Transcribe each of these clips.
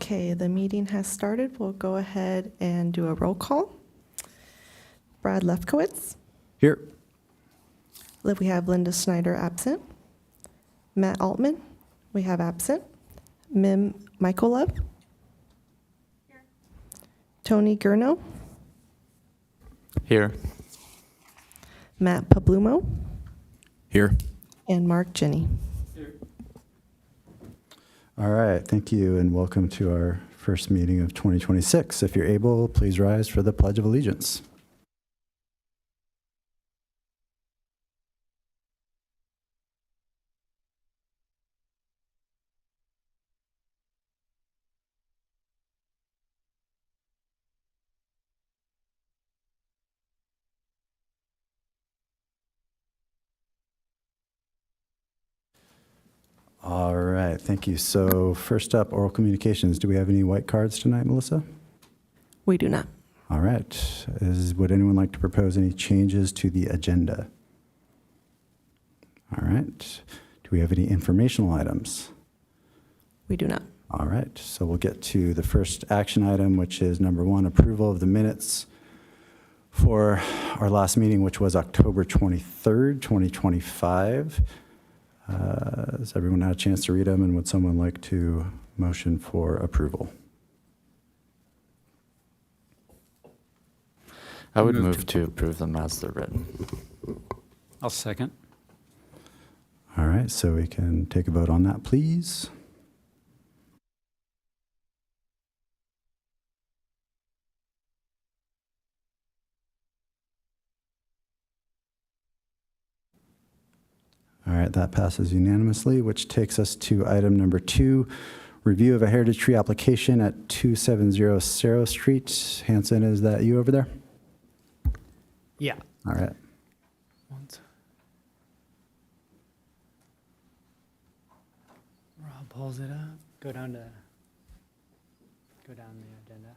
Okay, the meeting has started. We'll go ahead and do a roll call. Brad Lefkowitz. Here. We have Linda Snyder absent. Matt Altman, we have absent. Mim Michaelov. Here. Tony Gurno. Here. Matt Pablumo. Here. And Mark Jenny. All right, thank you, and welcome to our first meeting of 2026. If you're able, please rise for the Pledge of Allegiance. All right, thank you. So first up, oral communications. Do we have any white cards tonight, Melissa? We do not. All right. Would anyone like to propose any changes to the agenda? All right. Do we have any informational items? We do not. All right. So we'll get to the first action item, which is number 1, approval of the minutes for our last meeting, which was October 23rd, 2025. Has everyone had a chance to read them, and would someone like to motion for approval? I would move to approve them as they're written. I'll second. All right, so we can take a vote on that, please. All right, that passes unanimously, which takes us to item number 2, review of a heritage tree application at 270 Cerro Street. Hanson, is that you over there? Yeah. All right. Rob pulls it up. Go down the agenda.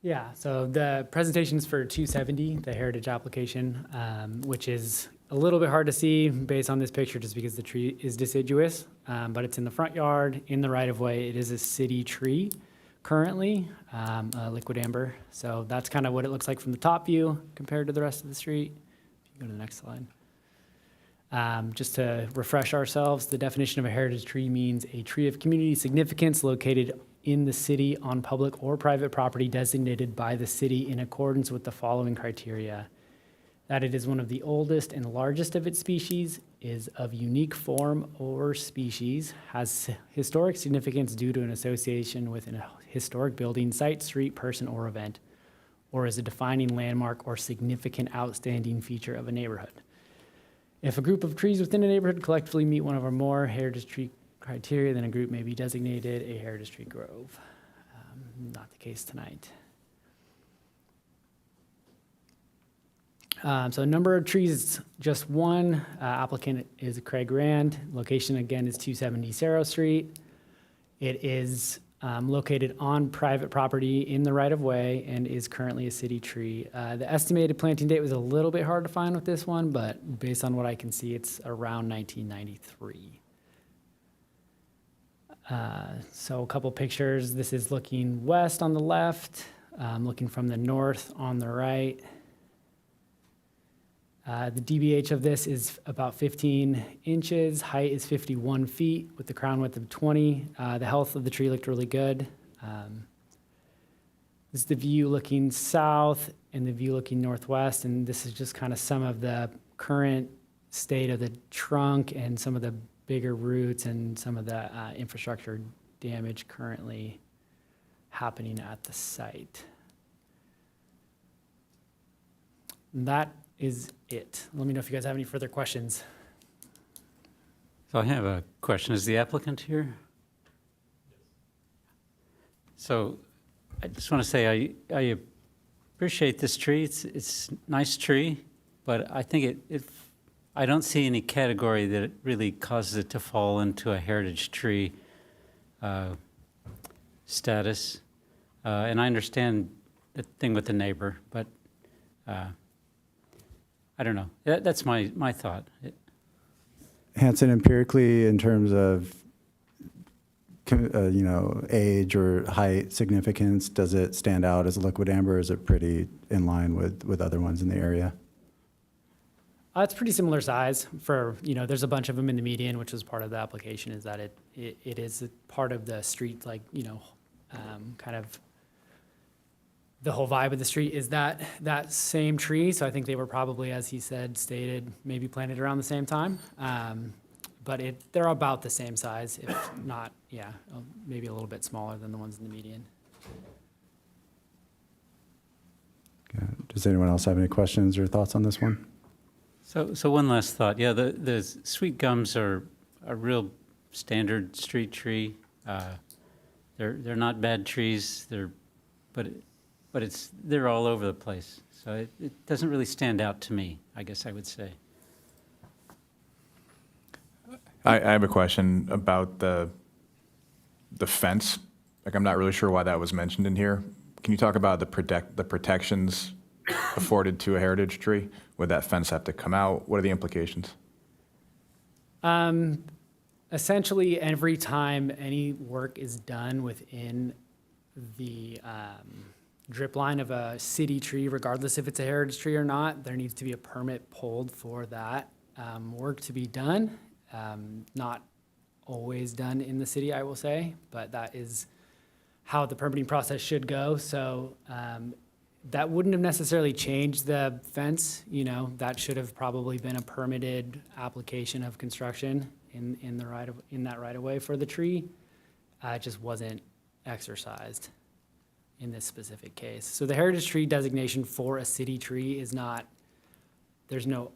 Yeah, so the presentation is for 270, the heritage application, which is a little bit hard to see based on this picture just because the tree is deciduous, but it's in the front yard, in the right-of-way. It is a city tree currently, liquid amber. So that's kind of what it looks like from the top view compared to the rest of the street. If you go to the next slide. Just to refresh ourselves, the definition of a heritage tree means a tree of community significance located in the city on public or private property designated by the city in accordance with the following criteria: that it is one of the oldest and largest of its species, is of unique form or species, has historic significance due to an association with a historic building, site, street, person, or event, or is a defining landmark or significant outstanding feature of a neighborhood. If a group of trees within a neighborhood collectively meet one or more heritage tree criteria, then a group may be designated a heritage tree grove. Not the case tonight. So number of trees, just one. Applicant is Craig Rand. Location again is 270 Cerro Street. It is located on private property in the right-of-way and is currently a city tree. The estimated planting date was a little bit hard to find with this one, but based on what I can see, it's around 1993. So a couple pictures. This is looking west on the left, looking from the north on the right. The DBH of this is about 15 inches. Height is 51 feet with the crown width of 20. The health of the tree looked really good. This is the view looking south and the view looking northwest. And this is just kind of some of the current state of the trunk and some of the bigger roots and some of the infrastructure damage currently happening at the site. That is it. Let me know if you guys have any further questions. So I have a question. Is the applicant here? So I just want to say I appreciate this tree. It's a nice tree, but I think I don't see any category that it really causes it to fall into a heritage tree status. And I understand the thing with the neighbor, but I don't know. That's my thought. Hanson, empirically, in terms of age or height significance, does it stand out as a liquid amber? Or is it pretty in line with other ones in the area? It's pretty similar size for, there's a bunch of them in the median, which was part of the application, is that it is a part of the street, like, kind of the whole vibe of the street is that same tree. So I think they were probably, as he said, stated, maybe planted around the same time. But they're about the same size, if not, maybe a little bit smaller than the ones in the median. Okay. Does anyone else have any questions or thoughts on this one? So one last thought. Yeah, the sweet gums are a real standard street tree. They're not bad trees. But they're all over the place. So it doesn't really stand out to me, I guess I would say. I have a question about the fence. Like, I'm not really sure why that was mentioned in here. Can you talk about the protections afforded to a heritage tree? Would that fence have to come out? What are the implications? Essentially, every time any work is done within the drip line of a city tree, regardless if it's a heritage tree or not, there needs to be a permit pulled for that work to be done. Not always done in the city, I will say, but that is how the permitting process should go. So that wouldn't have necessarily changed the fence. That should have probably been a permitted application of construction in that right of way for the tree. It just wasn't exercised in this specific case. So the heritage tree designation for a city tree is not, there's no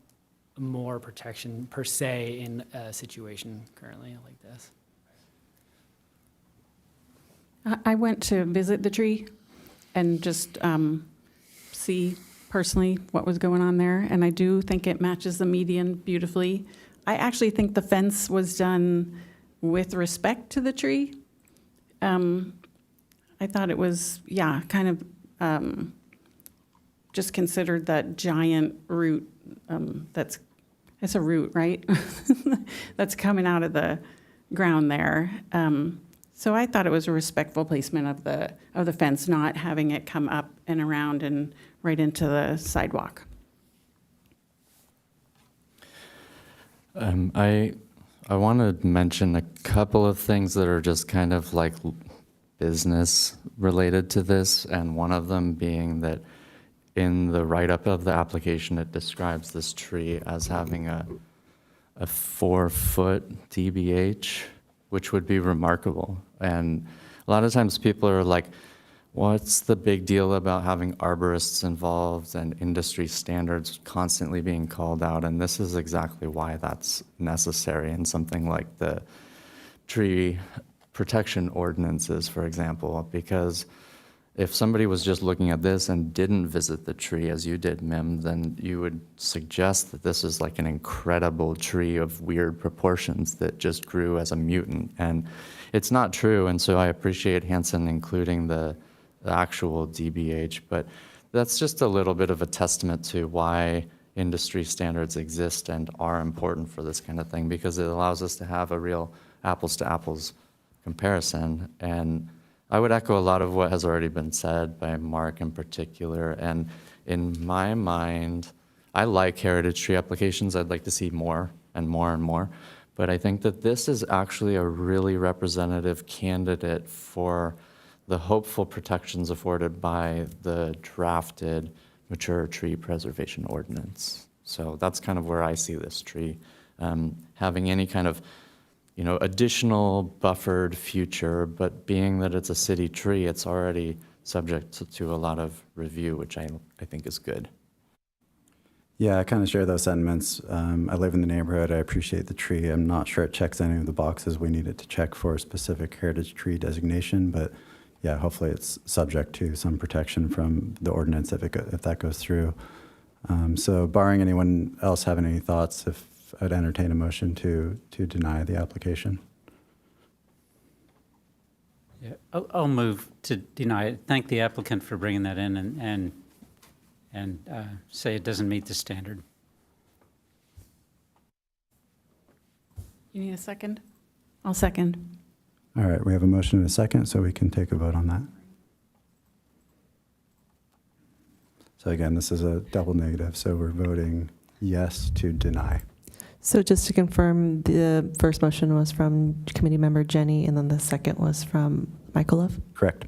more protection per se in a situation currently like this. I went to visit the tree and just see personally what was going on there, and I do think it matches the median beautifully. I actually think the fence was done with respect to the tree. I thought it was, kind of just considered that giant root it's a root, right? That's coming out of the ground there. So I thought it was a respectful placement of the fence, not having it come up and around and right into the sidewalk. I want to mention a couple of things that are just kind of like business related to this, and one of them being that in the write-up of the application, it describes this tree as having a 4-foot DBH, which would be remarkable. And a lot of times people are like, what's the big deal about having arborists involved and industry standards constantly being called out? And this is exactly why that's necessary in something like the tree protection ordinances, for example, because if somebody was just looking at this and didn't visit the tree, as you did, Mim, then you would suggest that this is like an incredible tree of weird proportions that just grew as a mutant. And it's not true. And so I appreciate Hanson including the actual DBH, but that's just a little bit of a testament to why industry standards exist and are important for this kind of thing, because it allows us to have a real apples to apples comparison. And I would echo a lot of what has already been said by Mark in particular. And in my mind, I like heritage tree applications. I'd like to see more and more and more. But I think that this is actually a really representative candidate for the hopeful protections afforded by the drafted mature tree preservation ordinance. So that's kind of where I see this tree having any kind of additional buffered future, but being that it's a city tree, it's already subject to a lot of review, which I think is good. Yeah, I kind of share those sentiments. I live in the neighborhood. I appreciate the tree. I'm not sure it checks any of the boxes we need it to check for a specific heritage tree designation, but yeah, hopefully it's subject to some protection from the ordinance if that goes through. So barring anyone else having any thoughts, if I'd entertain a motion to deny the application. Yeah, I'll move to deny it. Thank the applicant for bringing that in and say it doesn't meet the standard. You need a second? I'll second. All right, we have a motion and a second, so we can take a vote on that. So again, this is a double negative, so we're voting yes to deny. So just to confirm, the first motion was from committee member Jenny, and then the second was from Michael Love? Correct.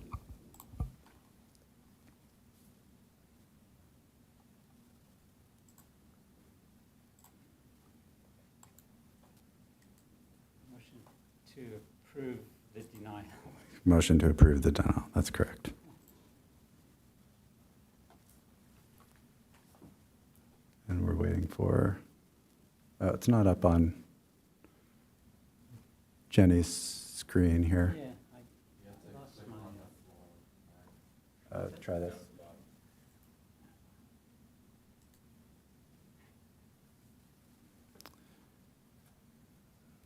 Motion to approve the denial. Motion to approve the denial, that's correct. And we're waiting for, oh, it's not up on Jenny's screen here. Yeah, I lost mine. Try this.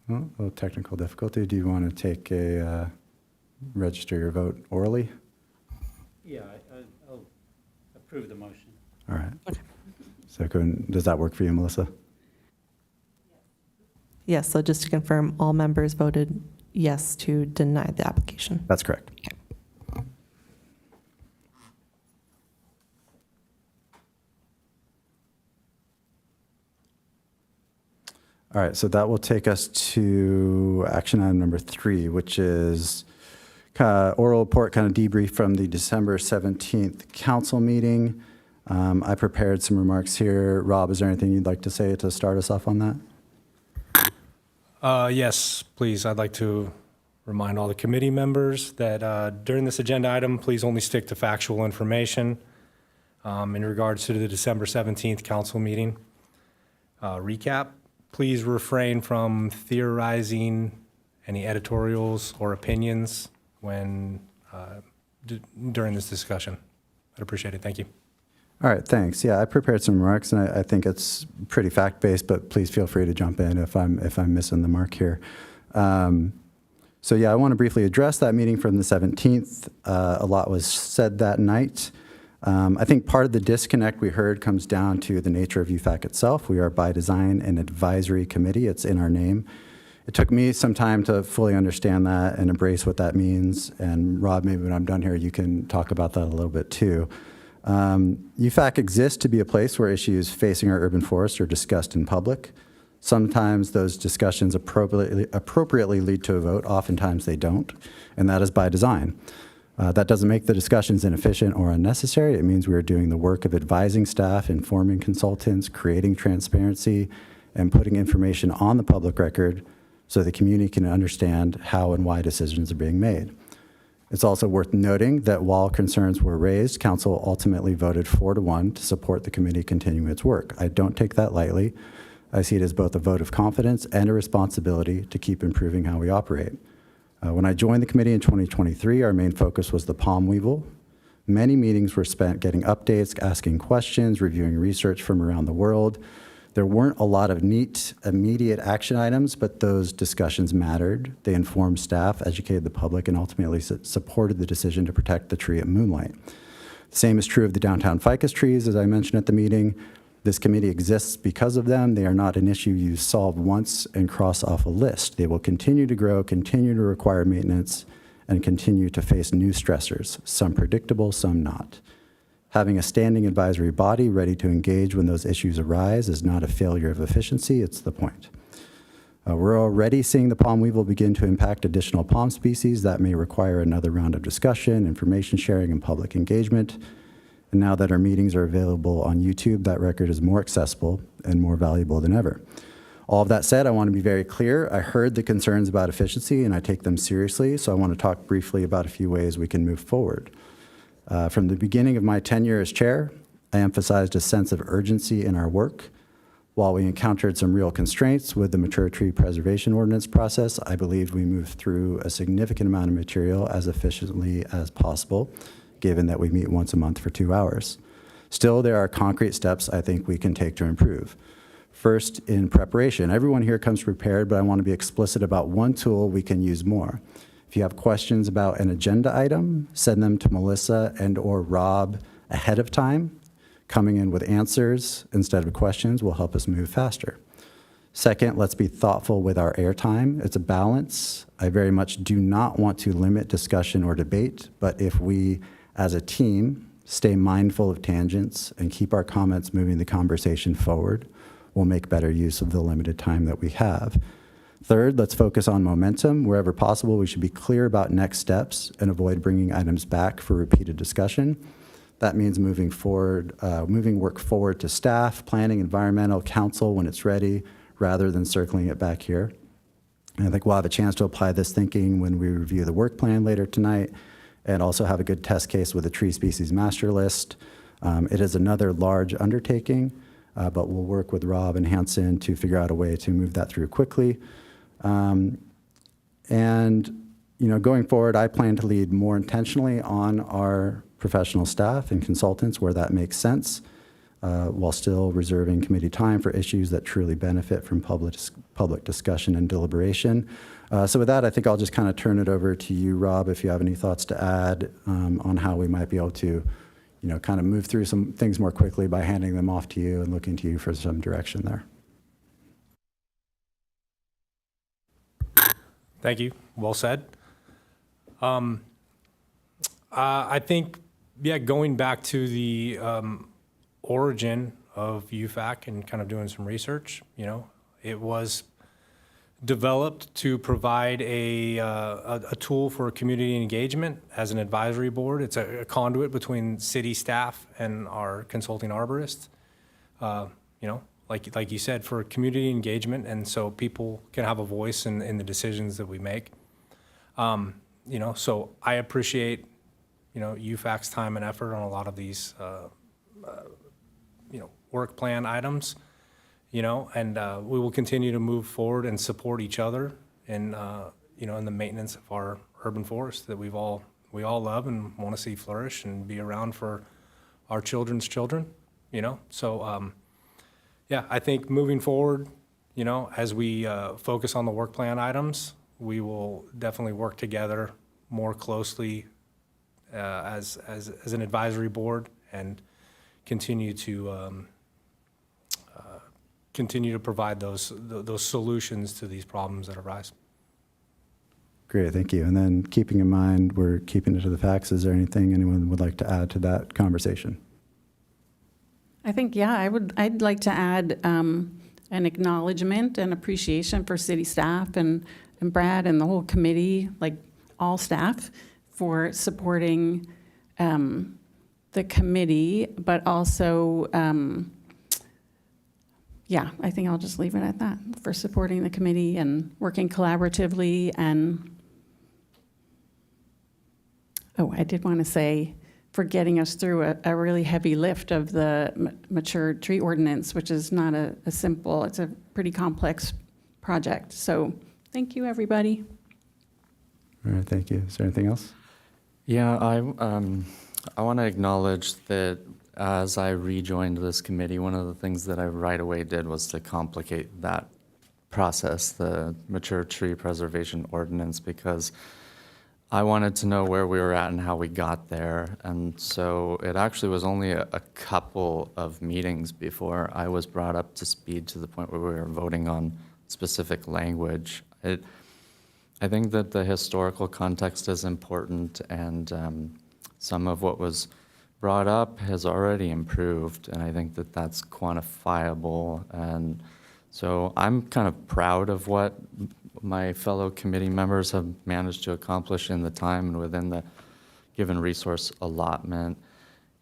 Oh, a little technical difficulty. Do you want to take register your vote orally? Yeah, I'll approve the motion. All right. So does that work for you, Melissa? Yes, so just to confirm, all members voted yes to deny the application. That's correct. All right, so that will take us to action item number 3, which is oral report, kind of debrief from the December 17th council meeting. I prepared some remarks here. Rob, is there anything you'd like to say to start us off on that? Yes, please. I'd like to remind all the committee members that during this agenda item, please only stick to factual information in regards to the December 17th council meeting. Recap, please refrain from theorizing any editorials or opinions when during this discussion. I'd appreciate it. Thank you. All right, thanks. Yeah, I prepared some remarks, and I think it's pretty fact-based, but please feel free to jump in if I'm missing the mark here. So yeah, I want to briefly address that meeting from the 17th. A lot was said that night. I think part of the disconnect we heard comes down to the nature of UFAC itself. We are by design an advisory committee. It's in our name. It took me some time to fully understand that and embrace what that means. And Rob, maybe when I'm done here, you can talk about that a little bit too. UFAC exists to be a place where issues facing our urban forests are discussed in public. Sometimes those discussions appropriately lead to a vote. Oftentimes they don't, and that is by design. That doesn't make the discussions inefficient or unnecessary. It means we are doing the work of advising staff, informing consultants, creating transparency, and putting information on the public record so the community can understand how and why decisions are being made. It's also worth noting that while concerns were raised, council ultimately voted 4-1 to support the committee continuing its work. I don't take that lightly. I see it as both a vote of confidence and a responsibility to keep improving how we operate. When I joined the committee in 2023, our main focus was the palm weevil. Many meetings were spent getting updates, asking questions, reviewing research from around the world. There weren't a lot of neat, immediate action items, but those discussions mattered. They informed staff, educated the public, and ultimately supported the decision to protect the tree at Moonlight. The same is true of the downtown ficus trees, as I mentioned at the meeting. This committee exists because of them. They are not an issue you solve once and cross off a list. They will continue to grow, continue to require maintenance, and continue to face new stressors, some predictable, some not. Having a standing advisory body ready to engage when those issues arise is not a failure of efficiency, it's the point. We're already seeing the palm weevil begin to impact additional palm species. That may require another round of discussion, information sharing, and public engagement. And now that our meetings are available on YouTube, that record is more accessible and more valuable than ever. All of that said, I want to be very clear. I heard the concerns about efficiency, and I take them seriously, so I want to talk briefly about a few ways we can move forward. From the beginning of my tenure as chair, I emphasized a sense of urgency in our work. While we encountered some real constraints with the mature tree preservation ordinance process, I believe we moved through a significant amount of material as efficiently as possible, given that we meet once a month for 2 hours. Still, there are concrete steps I think we can take to improve. First, in preparation. Everyone here comes prepared, but I want to be explicit about one tool we can use more. If you have questions about an agenda item, send them to Melissa and/or Rob ahead of time. Coming in with answers instead of questions will help us move faster. Second, let's be thoughtful with our airtime. It's a balance. I very much do not want to limit discussion or debate, but if we, as a team, stay mindful of tangents and keep our comments moving the conversation forward, we'll make better use of the limited time that we have. Third, let's focus on momentum. Wherever possible, we should be clear about next steps and avoid bringing items back for repeated discussion. That means moving work forward to staff, planning, environmental, council when it's ready, rather than circling it back here. And I think we'll have a chance to apply this thinking when we review the work plan later tonight, and also have a good test case with the tree species master list. It is another large undertaking, but we'll work with Rob and Hanson to figure out a way to move that through quickly. Going forward, I plan to lead more intentionally on our professional staff and consultants where that makes sense, while still reserving committee time for issues that truly benefit from public discussion and deliberation. So with that, I think I'll just kind of turn it over to you, Rob, if you have any thoughts to add on how we might be able to, kind of move through some things more quickly by handing them off to you and looking to you for some direction there. Thank you. Well said. I think, going back to the origin of UFAC and kind of doing some research, it was developed to provide a tool for community engagement as an advisory board. It's a conduit between city staff and our consulting arborists. Like you said, for community engagement, and so people can have a voice in the decisions that we make. So I appreciate, UFAC's time and effort on a lot of these, work plan items, and we will continue to move forward and support each other in, in the maintenance of our urban forest that we all love and want to see flourish and be around for our children's children, So, I think moving forward, as we focus on the work plan items, we will definitely work together more closely as an advisory board and continue to provide those solutions to these problems that arise. Great, thank you. And then keeping in mind, we're keeping it to the facts. Is there anything anyone would like to add to that conversation? I think, I'd like to add an acknowledgement and appreciation for city staff and Brad and the whole committee, like all staff, for supporting the committee, but also, I think I'll just leave it at that, for supporting the committee and working collaboratively. And, I did want to say, for getting us through a really heavy lift of the mature tree ordinance, which is not a simple, it's a pretty complex project. So thank you, everybody. All right, thank you. Is there anything else? Yeah, I want to acknowledge that as I rejoined this committee, one of the things that I right away did was to complicate that process, the mature tree preservation ordinance, because I wanted to know where we were at and how we got there. And so it actually was only a couple of meetings before I was brought up to speed to the point where we were voting on specific language. I think that the historical context is important, and some of what was brought up has already improved, and I think that that's quantifiable. And so I'm kind of proud of what my fellow committee members have managed to accomplish in the time and within the given resource allotment.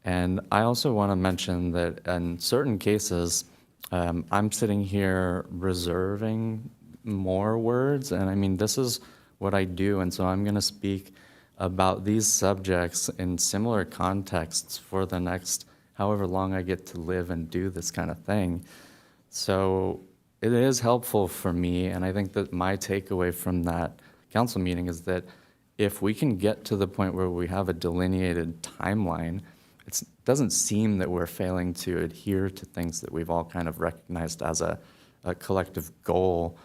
And I also want to mention that in certain cases, I'm sitting here reserving more words, and I mean, this is what I do, and so I'm going to speak about these subjects in similar contexts for the next however long I get to live and do this kind of thing. So it is helpful for me, and I think that my takeaway from that council meeting is that if we can get to the point where we have a delineated timeline, it doesn't seem that we're failing to adhere to things that we've all kind of recognized as a collective goal.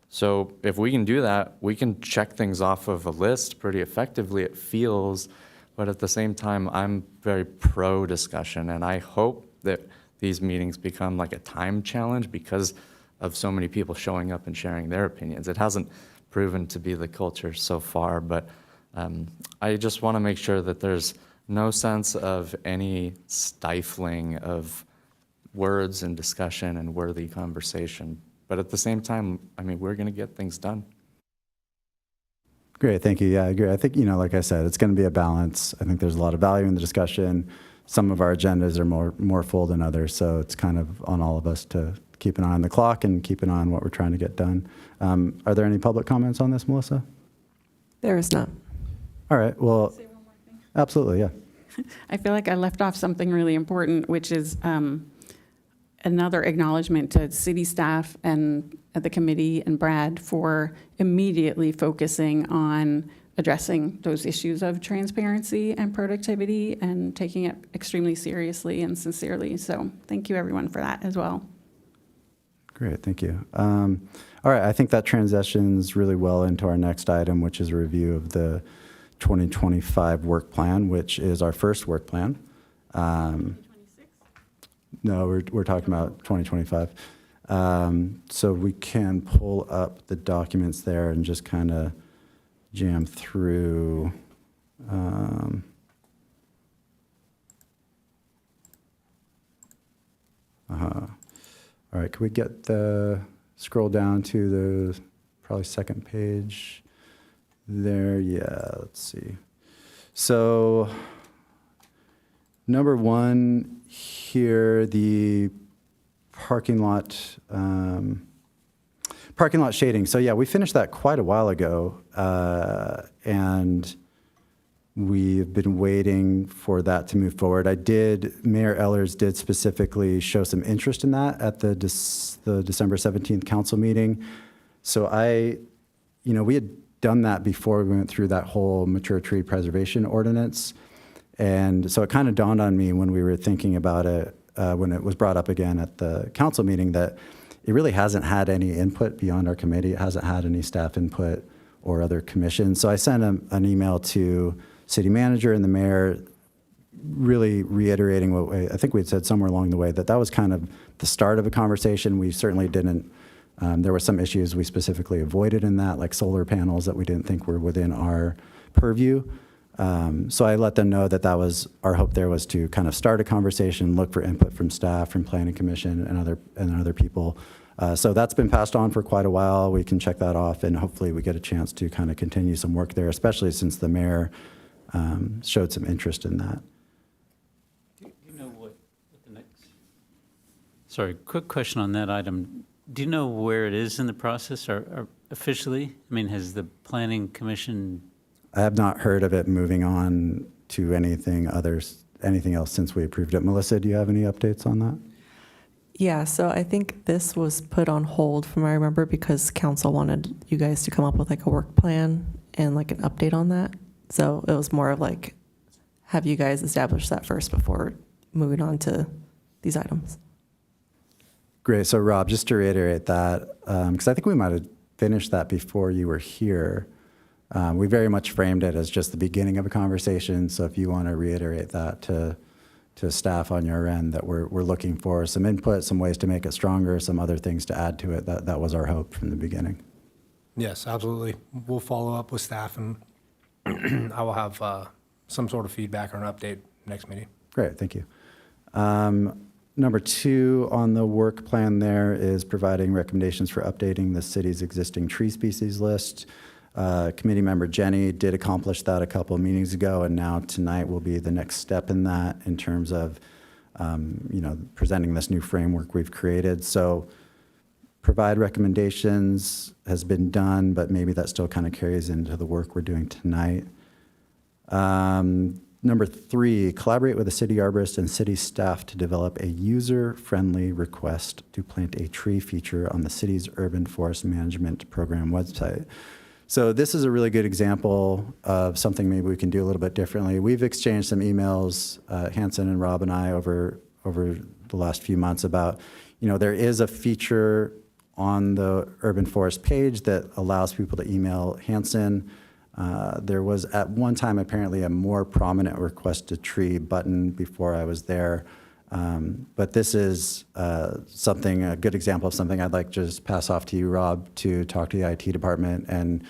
So if we can do that, we can check things off of a list pretty effectively, it feels, but at the same time, I'm very pro discussion, and I hope that these meetings become like a time challenge because of so many people showing up and sharing their opinions. It hasn't proven to be the culture so far, but I just want to make sure that there's no sense of any stifling of words and discussion and worthy conversation. But at the same time, I mean, we're going to get things done. Great, thank you. Yeah, I agree. I think, like I said, it's going to be a balance. I think there's a lot of value in the discussion. Some of our agendas are more full than others, so it's kind of on all of us to keep an eye on the clock and keep an eye on what we're trying to get done. Are there any public comments on this, Melissa? There is none. All right, well, absolutely, yeah. I feel like I left off something really important, which is another acknowledgement to city staff and the committee and Brad for immediately focusing on addressing those issues of transparency and productivity and taking it extremely seriously and sincerely. So thank you, everyone, for that as well. Great, thank you. All right, I think that transitions really well into our next item, which is a review of the 2025 work plan, which is our first work plan. No, we're talking about 2025. So we can pull up the documents there and just kind of jam through. All right, can we get scroll down to the probably second page there? Yeah, let's see. So number one here, the parking lot shading. So yeah, we finished that quite a while ago, and we've been waiting for that to move forward. Mayor Ehlers did specifically show some interest in that at the December 17th council meeting. So we had done that before we went through that whole mature tree preservation ordinance. And so it kind of dawned on me when we were thinking about it, when it was brought up again at the council meeting, that it really hasn't had any input beyond our committee. It hasn't had any staff input or other commissions. So I sent an email to city manager and the mayor, really reiterating what I think we had said somewhere along the way, that was kind of the start of a conversation. We certainly didn't, there were some issues we specifically avoided in that, like solar panels that we didn't think were within our purview. So I let them know that was our hope there, was to kind of start a conversation, look for input from staff, from planning commission and other people. So that's been passed on for quite a while. We can check that off, and hopefully we get a chance to kind of continue some work there, especially since the mayor showed some interest in that. Do you know what the next? Sorry, quick question on that item. Do you know where it is in the process or officially? I mean, has the planning commission? I have not heard of it moving on to anything else since we approved it. Melissa, do you have any updates on that? Yeah, so I think this was put on hold from what I remember because council wanted you guys to come up with like a work plan and like an update on that. So it was more of like, have you guys establish that first before moving on to these items? Great. So Rob, just to reiterate that, because I think we might have finished that before you were here. We very much framed it as just the beginning of a conversation. So if you want to reiterate that to staff on your end, that we're looking for some input, some ways to make it stronger, some other things to add to it. That was our hope from the beginning. Yes, absolutely. We'll follow up with staff, and I will have some sort of feedback or an update next meeting. Great, thank you. Number two on the work plan there is providing recommendations for updating the city's existing tree species list. Committee member Jenny did accomplish that a couple of meetings ago, and now tonight will be the next step in that in terms of presenting this new framework we've created. So provide recommendations has been done, but maybe that still kind of carries into the work we're doing tonight. Number 3, collaborate with the city arborist and city staff to develop a user-friendly request to plant a tree feature on the city's urban forest management program website. So this is a really good example of something maybe we can do a little bit differently. We've exchanged some emails, Hanson and Rob and I, over the last few months about, there is a feature on the urban forest page that allows people to email Hanson. There was at one time apparently a more prominent request to tree button before I was there. But this is a good example of something I'd like to just pass off to you, Rob, to talk to the IT department and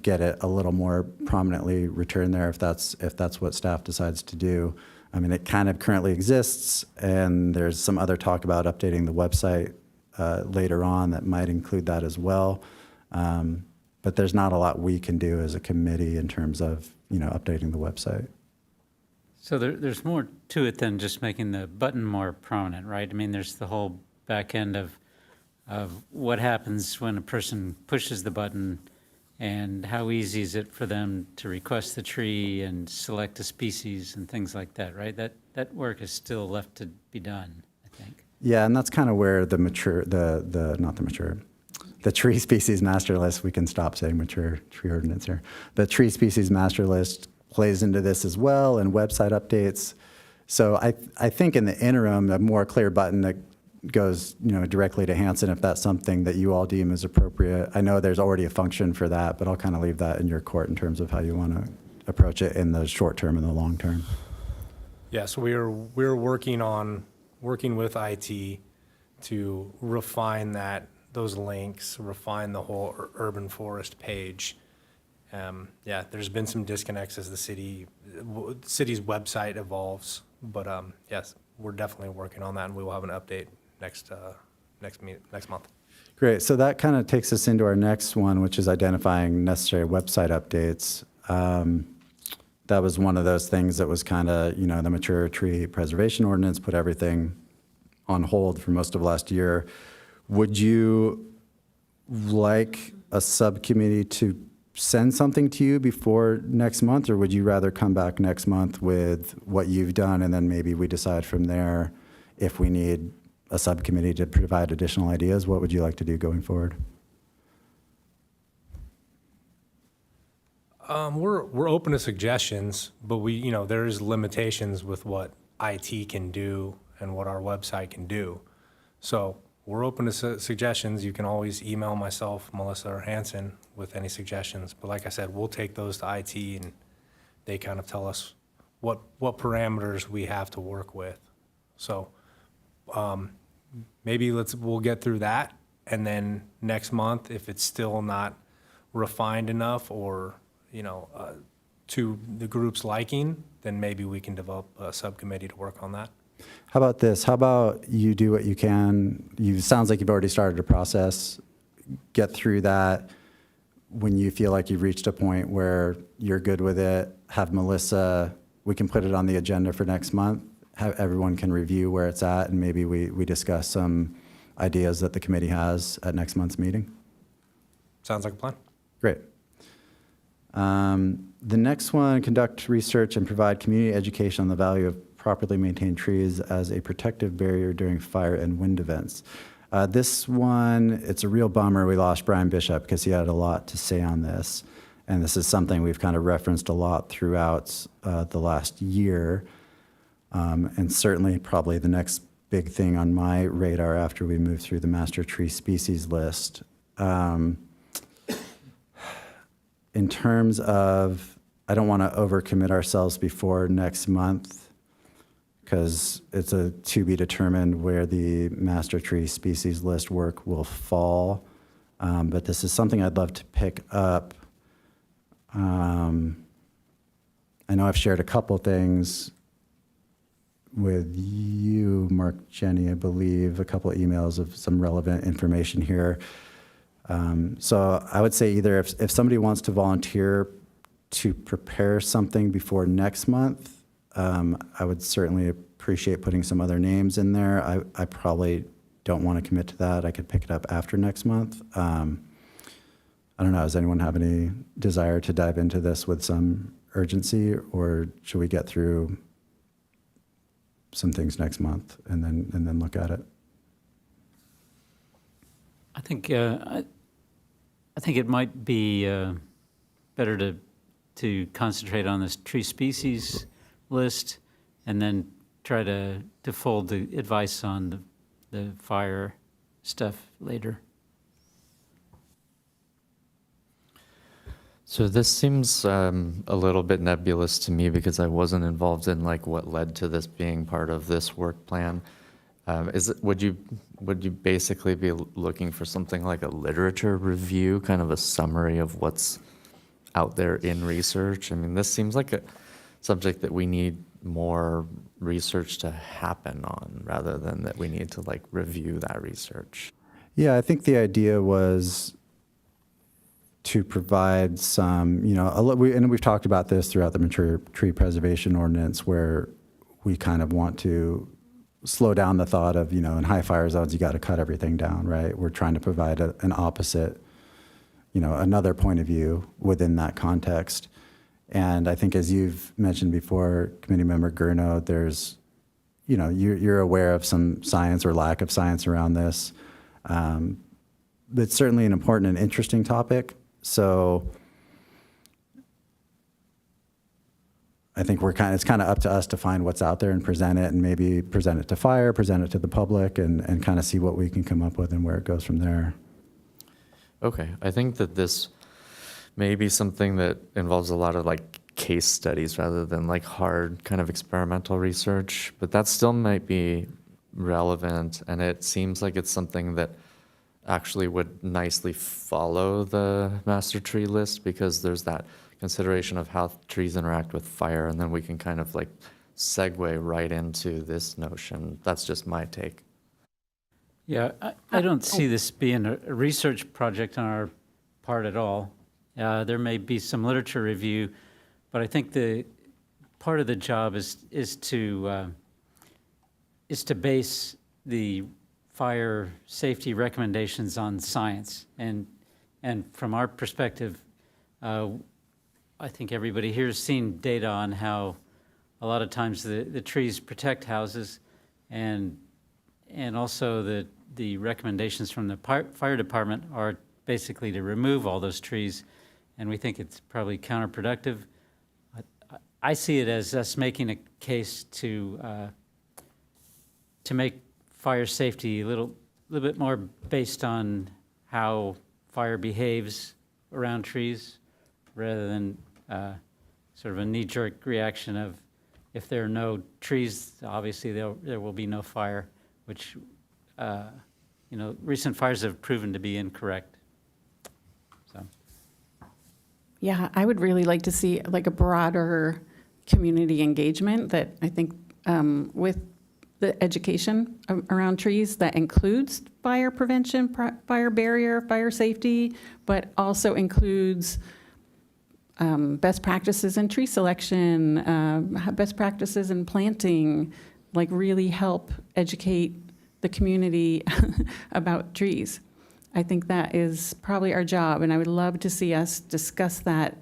get it a little more prominently returned there if that's what staff decides to do. I mean, it kind of currently exists, and there's some other talk about updating the website later on that might include that as well. But there's not a lot we can do as a committee in terms of, updating the website. So there's more to it than just making the button more prominent, right? I mean, there's the whole back end of what happens when a person pushes the button and how easy is it for them to request the tree and select a species and things like that, right? That work is still left to be done, I think. Yeah, and that's kind of where the tree species master list, we can stop saying mature tree ordinance here. The tree species master list plays into this as well, and website updates. So I think in the interim, a more clear button that goes directly to Hanson if that's something that you all deem is appropriate. I know there's already a function for that, but I'll kind of leave that in your court in terms of how you want to approach it in the short term and the long term. Yes, we're working with IT to refine those links, refine the whole urban forest page. There's been some disconnects as the city's website evolves, but yes, we're definitely working on that, and we will have an update next month. Great. So that kind of takes us into our next one, which is identifying necessary website updates. That was one of those things that was kind of, the mature tree preservation ordinance put everything on hold for most of last year. Would you like a subcommittee to send something to you before next month, or would you rather come back next month with what you've done and then maybe we decide from there if we need a subcommittee to provide additional ideas? What would you like to do going forward? We're open to suggestions, but there is limitations with what IT can do and what our website can do. So we're open to suggestions. You can always email myself, Melissa, or Hanson with any suggestions. But like I said, we'll take those to IT, and they kind of tell us what parameters we have to work with. So maybe we'll get through that, and then next month, if it's still not refined enough or to the group's liking, then maybe we can develop a subcommittee to work on that. How about this? How about you do what you can? Sounds like you've already started a process. Get through that. When you feel like you've reached a point where you're good with it, have Melissa, we can put it on the agenda for next month. Have everyone can review where it's at, and maybe we discuss some ideas that the committee has at next month's meeting. Sounds like a plan. Great. The next one, conduct research and provide community education on the value of properly maintained trees as a protective barrier during fire and wind events. This one, it's a real bummer we lost Brian Bishop because he had a lot to say on this. And this is something we've kind of referenced a lot throughout the last year. And certainly probably the next big thing on my radar after we move through the master tree species list. In terms of, I don't want to overcommit ourselves before next month because it's a to be determined where the master tree species list work will fall. But this is something I'd love to pick up. I know I've shared a couple things with you, Mark, Jenny, I believe, a couple of emails of some relevant information here. So I would say either if somebody wants to volunteer to prepare something before next month, I would certainly appreciate putting some other names in there. I probably don't want to commit to that. I could pick it up after next month. I don't know, does anyone have any desire to dive into this with some urgency, or should we get through some things next month and then look at it? I think it might be better to concentrate on this tree species list and then try to fold the advice on the fire stuff later. So this seems a little bit nebulous to me because I wasn't involved in like what led to this being part of this work plan. Would you basically be looking for something like a literature review, kind of a summary of what's out there in research? I mean, this seems like a subject that we need more research to happen on rather than that we need to like review that research. Yeah, I think the idea was to provide some, and we've talked about this throughout the mature tree preservation ordinance, where we kind of want to slow down the thought of, in high fire zones, you got to cut everything down, right? We're trying to provide an opposite, another point of view within that context. And I think, as you've mentioned before, Committee Member Gurno, there's, you're aware of some science or lack of science around this. It's certainly an important and interesting topic. So I think it's kind of up to us to find what's out there and present it, and maybe present it to fire, present it to the public, and kind of see what we can come up with and where it goes from there. Okay, I think that this may be something that involves a lot of like case studies rather than like hard kind of experimental research, but that still might be relevant, and it seems like it's something that actually would nicely follow the master tree list, because there's that consideration of how trees interact with fire, and then we can kind of like segue right into this notion. That's just my take. Yeah, I don't see this being a research project on our part at all. There may be some literature review, but I think the part of the job is to base the fire safety recommendations on science. And from our perspective, I think everybody here has seen data on how a lot of times the trees protect houses, and also the recommendations from the fire department are basically to remove all those trees, and we think it's probably counterproductive. I see it as us making a case to make fire safety a little bit more based on how fire behaves around trees, rather than sort of a knee-jerk reaction of, if there are no trees, obviously there will be no fire, which recent fires have proven to be incorrect. So. Yeah, I would really like to see like a broader community engagement that I think with the education around trees that includes fire prevention, fire barrier, fire safety, but also includes best practices in tree selection, best practices in planting, like really help educate the community about trees. I think that is probably our job, and I would love to see us discuss that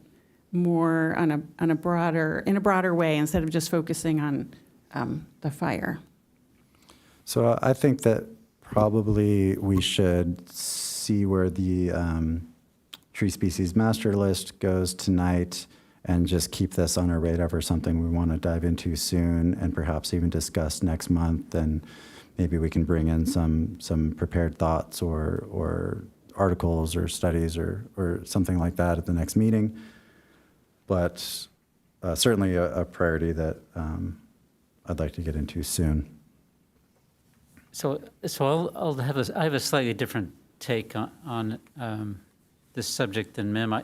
more in a broader way, instead of just focusing on the fire. So I think that probably we should see where the tree species master list goes tonight, and just keep this on our radar for something we want to dive into soon, and perhaps even discuss next month. And maybe we can bring in some prepared thoughts or articles or studies or something like that at the next meeting. But certainly a priority that I'd like to get into soon. So I have a slightly different take on this subject than Mim.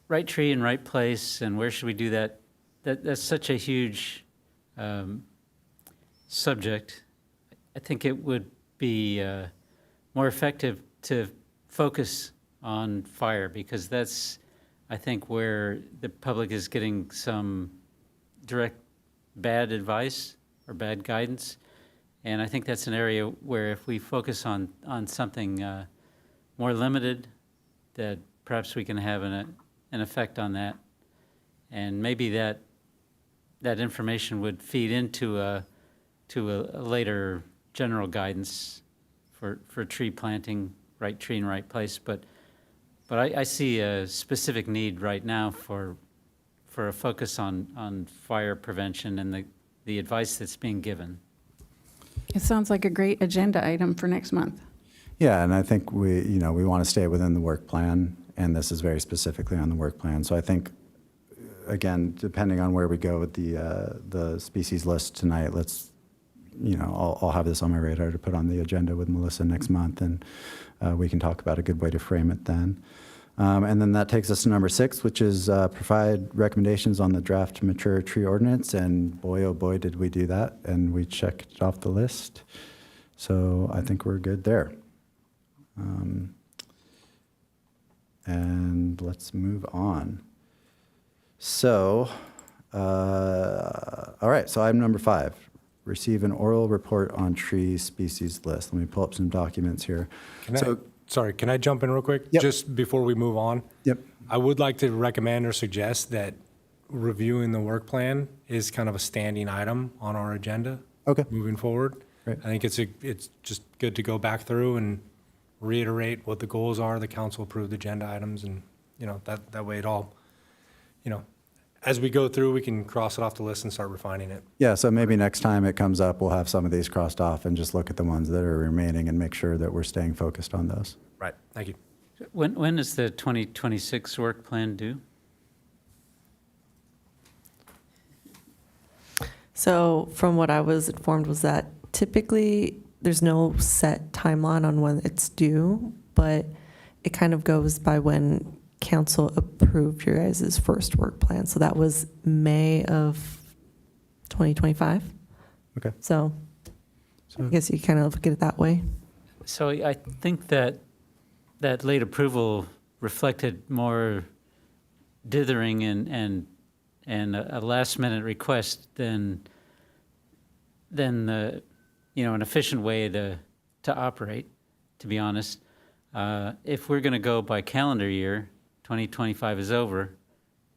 Right tree in right place, and where should we do that? That's such a huge subject. I think it would be more effective to focus on fire, because that's, I think, where the public is getting some direct bad advice or bad guidance. And I think that's an area where, if we focus on something more limited, that perhaps we can have an effect on that. And maybe that information would feed into a later general guidance for tree planting, right tree in right place. But I see a specific need right now for a focus on fire prevention and the advice that's being given. It sounds like a great agenda item for next month. Yeah, and I think we want to stay within the work plan, and this is very specifically on the work plan. So I think, again, depending on where we go with the species list tonight, I'll have this on my radar to put on the agenda with Melissa next month, and we can talk about a good way to frame it then. And then that takes us to number 6, which is provide recommendations on the draft mature tree ordinance. And boy, oh boy, did we do that. And we checked it off the list. So I think we're good there. And let's move on. So, all right, so item number 5, receive an oral report on tree species list. Let me pull up some documents here. Can I jump in real quick? Yep. Just before we move on? Yep. I would like to recommend or suggest that reviewing the work plan is kind of a standing item on our agenda. Okay. Moving forward. Great. I think it's just good to go back through and reiterate what the goals are, the council approved agenda items, and, that way it all, as we go through, we can cross it off the list and start refining it. Yeah, so maybe next time it comes up, we'll have some of these crossed off and just look at the ones that are remaining and make sure that we're staying focused on those. Right. Thank you. When is the 2026 work plan due? So from what I was informed was that typically there's no set timeline on when it's due, but it kind of goes by when council approved your guys' first work plan. So that was May of 2025. Okay. So I guess you kind of look at it that way. So I think that late approval reflected more dithering and a last minute request than the, an efficient way to operate, to be honest. If we're going to go by calendar year, 2025 is over,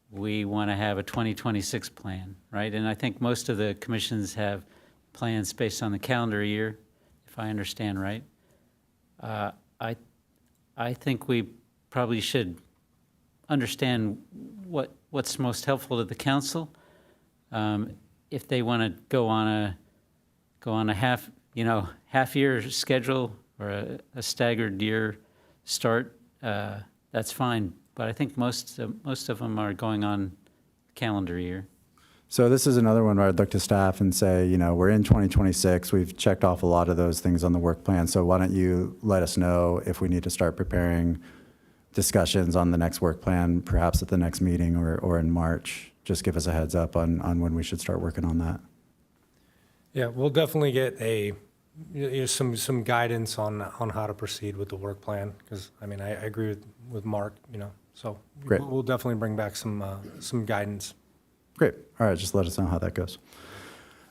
we want to have a 2026 plan, right? And I think most of the commissions have plans based on the calendar year, if I understand right. I think we probably should understand what's most helpful to the council. If they want to go on a half year schedule or a staggered year start, that's fine. But I think most of them are going on calendar year. So this is another one where I'd look to staff and say, we're in 2026. We've checked off a lot of those things on the work plan. So why don't you let us know if we need to start preparing discussions on the next work plan, perhaps at the next meeting or in March. Just give us a heads up on when we should start working on that. Yeah, we'll definitely get some guidance on how to proceed with the work plan, because, I agree with Mark, so Great. We'll definitely bring back some guidance. Great. All right, just let us know how that goes.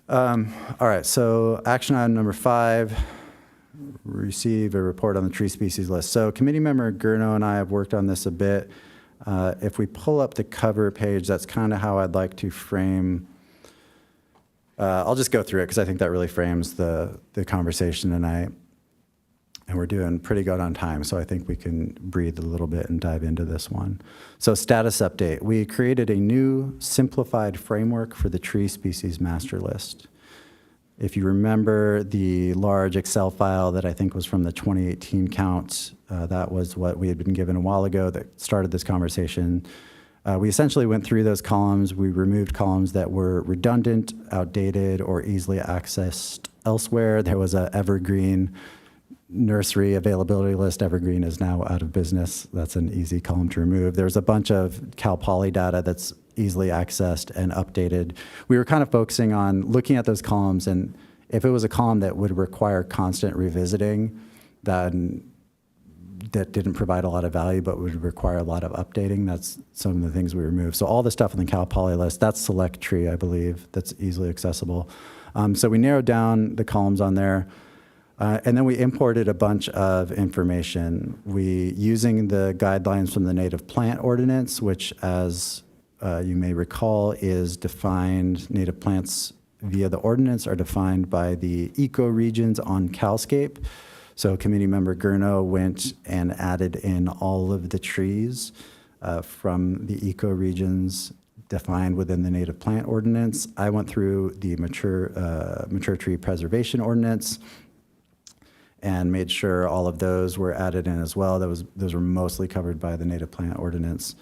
All right, so action item number 5, receive a report on the tree species list. So committee member Gurno and I have worked on this a bit. If we pull up the cover page, that's kind of how I'd like to frame. I'll just go through it because I think that really frames the conversation tonight. And we're doing pretty good on time, so I think we can breathe a little bit and dive into this one. So status update. We created a new simplified framework for the tree species master list. If you remember the large Excel file that I think was from the 2018 count, that was what we had been given a while ago that started this conversation. We essentially went through those columns. We removed columns that were redundant, outdated, or easily accessed elsewhere. There was a evergreen nursery availability list. Evergreen is now out of business. That's an easy column to remove. There's a bunch of Cal Poly data that's easily accessed and updated. We were kind of focusing on looking at those columns, and if it was a column that would require constant revisiting, then that didn't provide a lot of value but would require a lot of updating, that's some of the things we removed. So all the stuff on the Cal Poly list, that's select tree, I believe, that's easily accessible. So we narrowed down the columns on there. And then we imported a bunch of information. Using the guidelines from the Native Plant Ordinance, which, as you may recall, is defined, native plants via the ordinance are defined by the ecoregions on CalScape. So committee member Gurno went and added in all of the trees from the ecoregions defined within the native plant ordinance. I went through the mature tree preservation ordinance and made sure all of those were added in as well. Those were mostly covered by the native plant ordinance.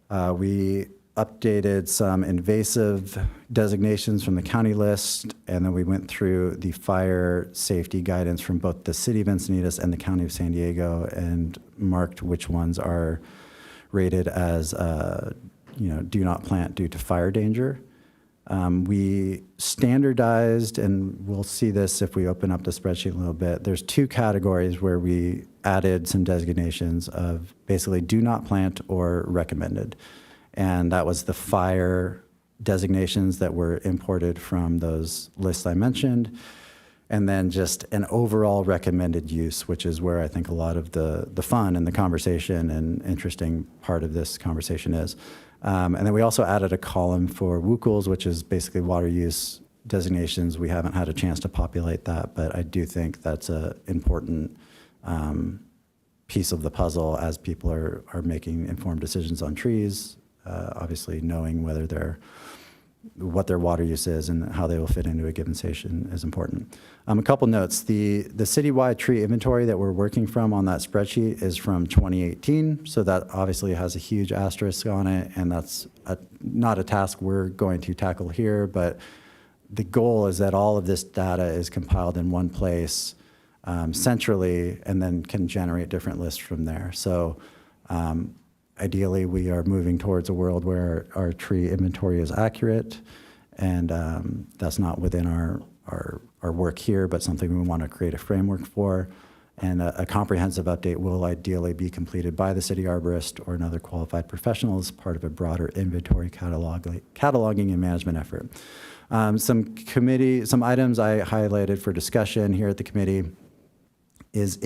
We updated some invasive designations from the county list, and then we went through the fire safety guidance from both the city of Encinitas and the county of San Diego and marked which ones are rated as, do not plant due to fire danger. We standardized, and we'll see this if we open up the spreadsheet a little bit. There's two categories where we added some designations of basically do not plant or recommended. And that was the fire designations that were imported from those lists I mentioned. And then just an overall recommended use, which is where I think a lot of the fun and the conversation and interesting part of this conversation is. And then we also added a column for WUCLs, which is basically water use designations. We haven't had a chance to populate that, but I do think that's an important piece of the puzzle as people are making informed decisions on trees. Obviously, knowing what their water use is and how they will fit into a given station is important. A couple notes: the citywide tree inventory that we're working from on that spreadsheet is from 2018, so that obviously has a huge asterisk on it, and that's not a task we're going to tackle here. But the goal is that all of this data is compiled in one place centrally, and then can generate different lists from there. So. Ideally, we are moving towards a world where our tree inventory is accurate, and that's not within our work here, but something we want to create a framework for. And a comprehensive update will ideally be completed by the city arborist or another qualified professional as part of a broader inventory cataloging and management effort. Some items I highlighted for discussion here at the committee is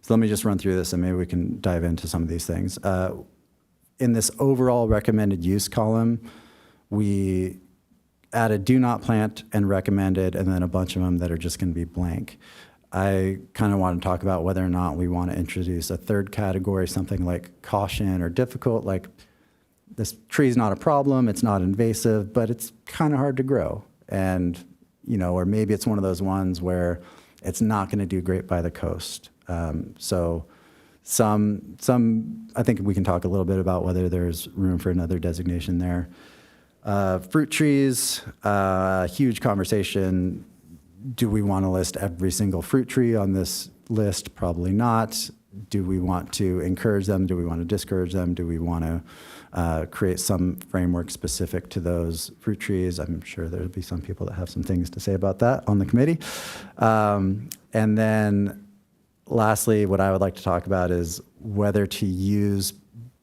so let me just run through this and maybe we can dive into some of these things. In this overall recommended use column, we added do not plant and recommended, and then a bunch of them that are just going to be blank. I kind of want to talk about whether or not we want to introduce a third category, something like caution or difficult, like this tree is not a problem, it's not invasive, but it's kind of hard to grow. And, or maybe it's one of those ones where it's not going to do great by the coast. So I think we can talk a little bit about whether there's room for another designation there. Fruit trees, huge conversation. Do we want to list every single fruit tree on this list? Probably not. Do we want to encourage them? Do we want to discourage them? Do we want to create some framework specific to those fruit trees? I'm sure there'll be some people that have some things to say about that on the committee. And then lastly, what I would like to talk about is whether to use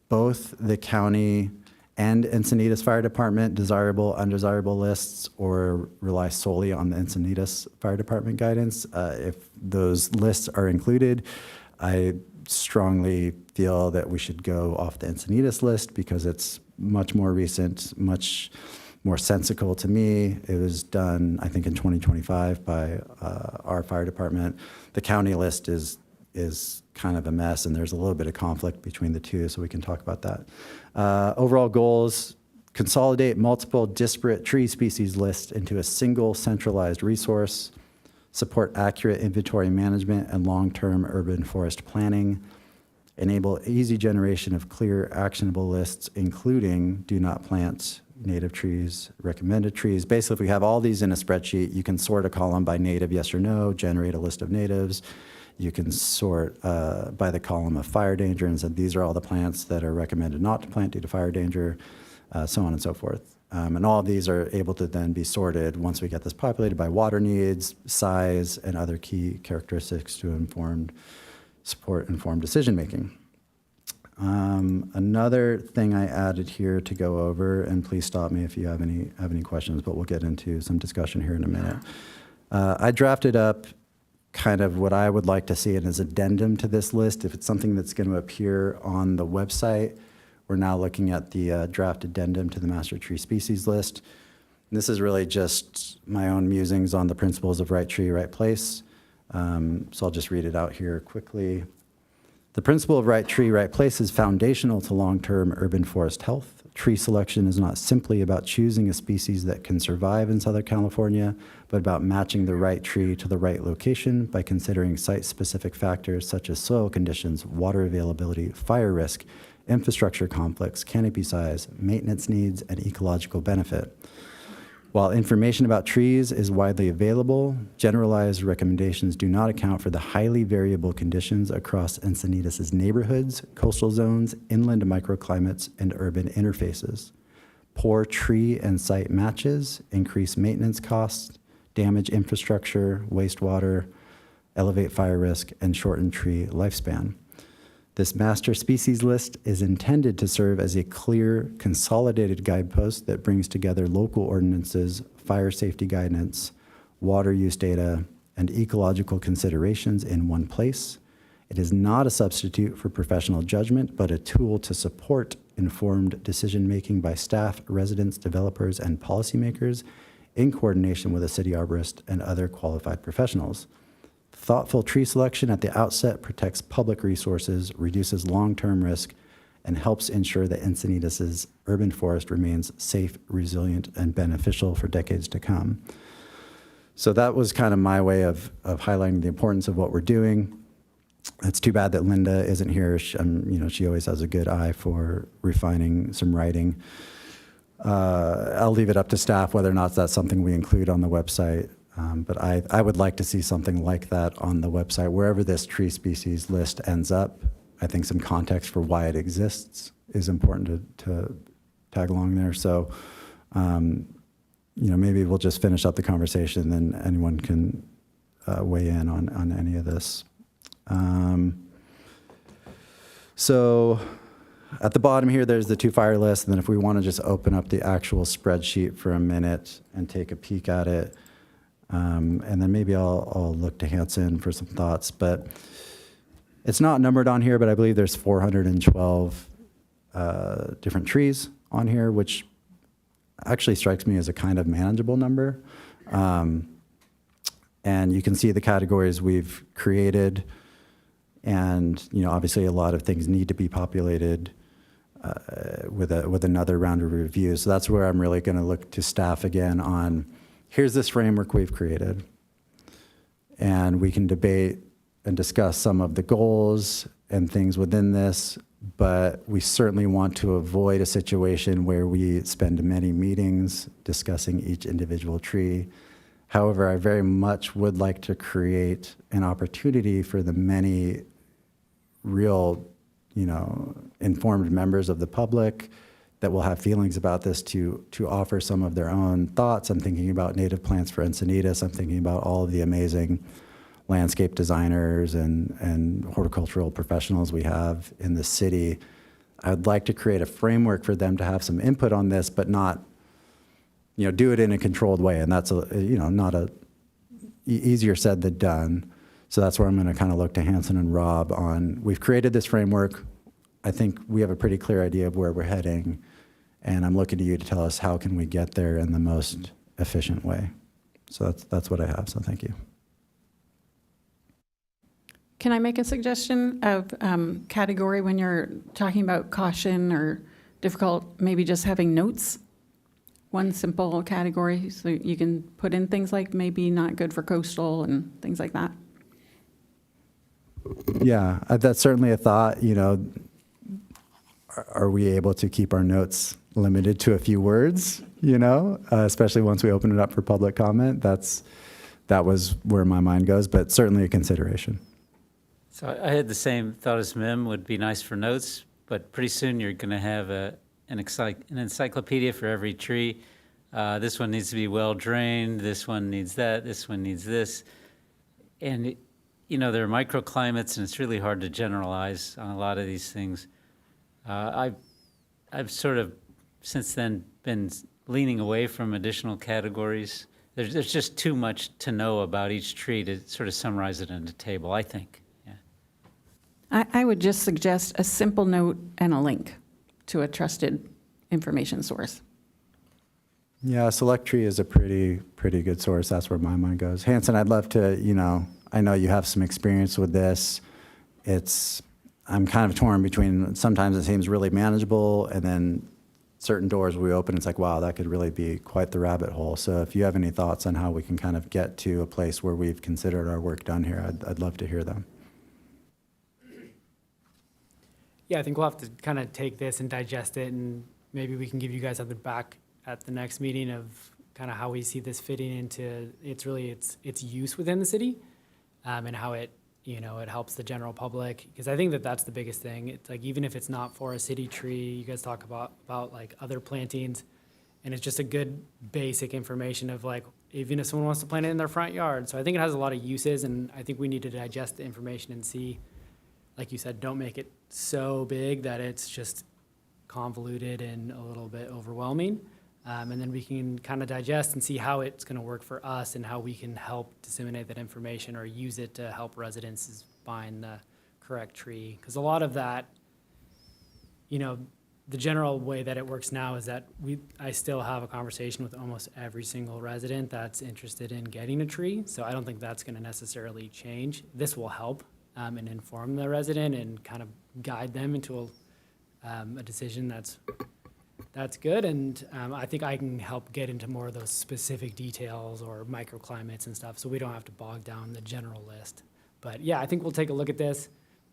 both the county and Encinitas Fire Department desirable, undesirable lists, or rely solely on the Encinitas Fire Department guidance. If those lists are included, I strongly feel that we should go off the Encinitas list because it's much more recent, much more sensical to me. It was done, I think, in 2025 by our fire department. The county list is kind of a mess, and there's a little bit of conflict between the two, so we can talk about that. Overall goals: consolidate multiple disparate tree species lists into a single centralized resource, support accurate inventory management and long-term urban forest planning, enable easy generation of clear, actionable lists, including do not plant, native trees, recommended trees. Basically, if we have all these in a spreadsheet, you can sort a column by native, yes or no, generate a list of natives. You can sort by the column of fire danger and say these are all the plants that are recommended not to plant due to fire danger, so on and so forth. And all of these are able to then be sorted once we get this populated by water needs, size, and other key characteristics to support informed decision-making. Another thing I added here to go over, and please stop me if you have any questions, but we'll get into some discussion here in a minute. I drafted up kind of what I would like to see as addendum to this list, if it's something that's going to appear on the website, we're now looking at the draft addendum to the master tree species list. And this is really just my own musings on the principles of right tree, right place. So I'll just read it out here quickly. The principle of right tree, right place is foundational to long-term urban forest health. Tree selection is not simply about choosing a species that can survive in Southern California, but about matching the right tree to the right location by considering site-specific factors such as soil conditions, water availability, fire risk, infrastructure conflicts, canopy size, maintenance needs, and ecological benefit. While information about trees is widely available, generalized recommendations do not account for the highly variable conditions across Encinitas' neighborhoods, coastal zones, inland microclimates, and urban interfaces. Poor tree and site matches increase maintenance costs, damage infrastructure, wastewater, elevate fire risk, and shorten tree lifespan. This master species list is intended to serve as a clear, consolidated guidepost that brings together local ordinances, fire safety guidance, water use data, and ecological considerations in one place. It is not a substitute for professional judgment, but a tool to support informed decision-making by staff, residents, developers, and policymakers in coordination with a city arborist and other qualified professionals. Thoughtful tree selection at the outset protects public resources, reduces long-term risk, and helps ensure that Encinitas' urban forest remains safe, resilient, and beneficial for decades to come. So that was kind of my way of highlighting the importance of what we're doing. It's too bad that Linda isn't here. She always has a good eye for refining some writing. I'll leave it up to staff whether or not that's something we include on the website. But I would like to see something like that on the website. Wherever this tree species list ends up, I think some context for why it exists is important to tag along there. So, maybe we'll just finish up the conversation and then anyone can weigh in on any of this. So at the bottom here, there's the 2 fire lists. And then if we want to just open up the actual spreadsheet for a minute and take a peek at it, and then maybe I'll look to Hanson for some thoughts, but it's not numbered on here, but I believe there's 412 different trees on here, which actually strikes me as a kind of manageable number. And you can see the categories we've created, and obviously a lot of things need to be populated with another round of review. So that's where I'm really going to look to staff again on, here's this framework we've created, and we can debate and discuss some of the goals and things within this, but we certainly want to avoid a situation where we spend many meetings discussing each individual tree. However, I very much would like to create an opportunity for the many real, informed members of the public that will have feelings about this to offer some of their own thoughts. I'm thinking about native plants for Encinitas. I'm thinking about all of the amazing landscape designers and horticultural professionals we have in the city. I'd like to create a framework for them to have some input on this, but not, do it in a controlled way. And that's easier said than done. So that's where I'm going to kind of look to Hanson and Rob on, we've created this framework. I think we have a pretty clear idea of where we're heading. And I'm looking to you to tell us how can we get there in the most efficient way. So that's what I have. So thank you. Can I make a suggestion of category when you're talking about caution or difficult, maybe just having notes? One simple category, so you can put in things like maybe not good for coastal and things like that. Yeah, that's certainly a thought. Are we able to keep our notes limited to a few words, especially once we open it up for public comment? That was where my mind goes, but certainly a consideration. So I had the same thought as Mim, would be nice for notes, but pretty soon you're going to have an encyclopedia for every tree. This one needs to be well drained. This one needs that. This one needs this. And, there are microclimates, and it's really hard to generalize on a lot of these things. I've sort of since then been leaning away from additional categories. There's just too much to know about each tree to sort of summarize it in a table, I think. Yeah. I would just suggest a simple note and a link. to a trusted information source. Yeah, Select Tree is a pretty good source. That's where my mind goes. Hanson, I'd love to, I know you have some experience with this. I'm kind of torn between, sometimes it seems really manageable, and then certain doors we open, it's like, wow, that could really be quite the rabbit hole. So if you have any thoughts on how we can kind of get to a place where we've considered our work done here, I'd love to hear them. Yeah, I think we'll have to kind of take this and digest it, and maybe we can give you guys something back at the next meeting of kind of how we see this fitting into its use within the city, and how it helps the general public. Because I think that that's the biggest thing. It's like, even if it's not for a city tree, you guys talk about like other plantings, and it's just a good basic information of like, even if someone wants to plant it in their front yard. So I think it has a lot of uses, and I think we need to digest the information and see, like you said, don't make it so big that it's just convoluted and a little bit overwhelming. And then we can kind of digest and see how it's going to work for us and how we can help disseminate that information or use it to help residents find the correct tree. Because a lot of that, the general way that it works now is that I still have a conversation with almost every single resident that's interested in getting a tree. So I don't think that's going to necessarily change. This will help and inform the resident and kind of guide them into a decision that's good. And I think I can help get into more of those specific details or microclimates and stuff, so we don't have to bog down the general list. But yeah, I think we'll take a look at this,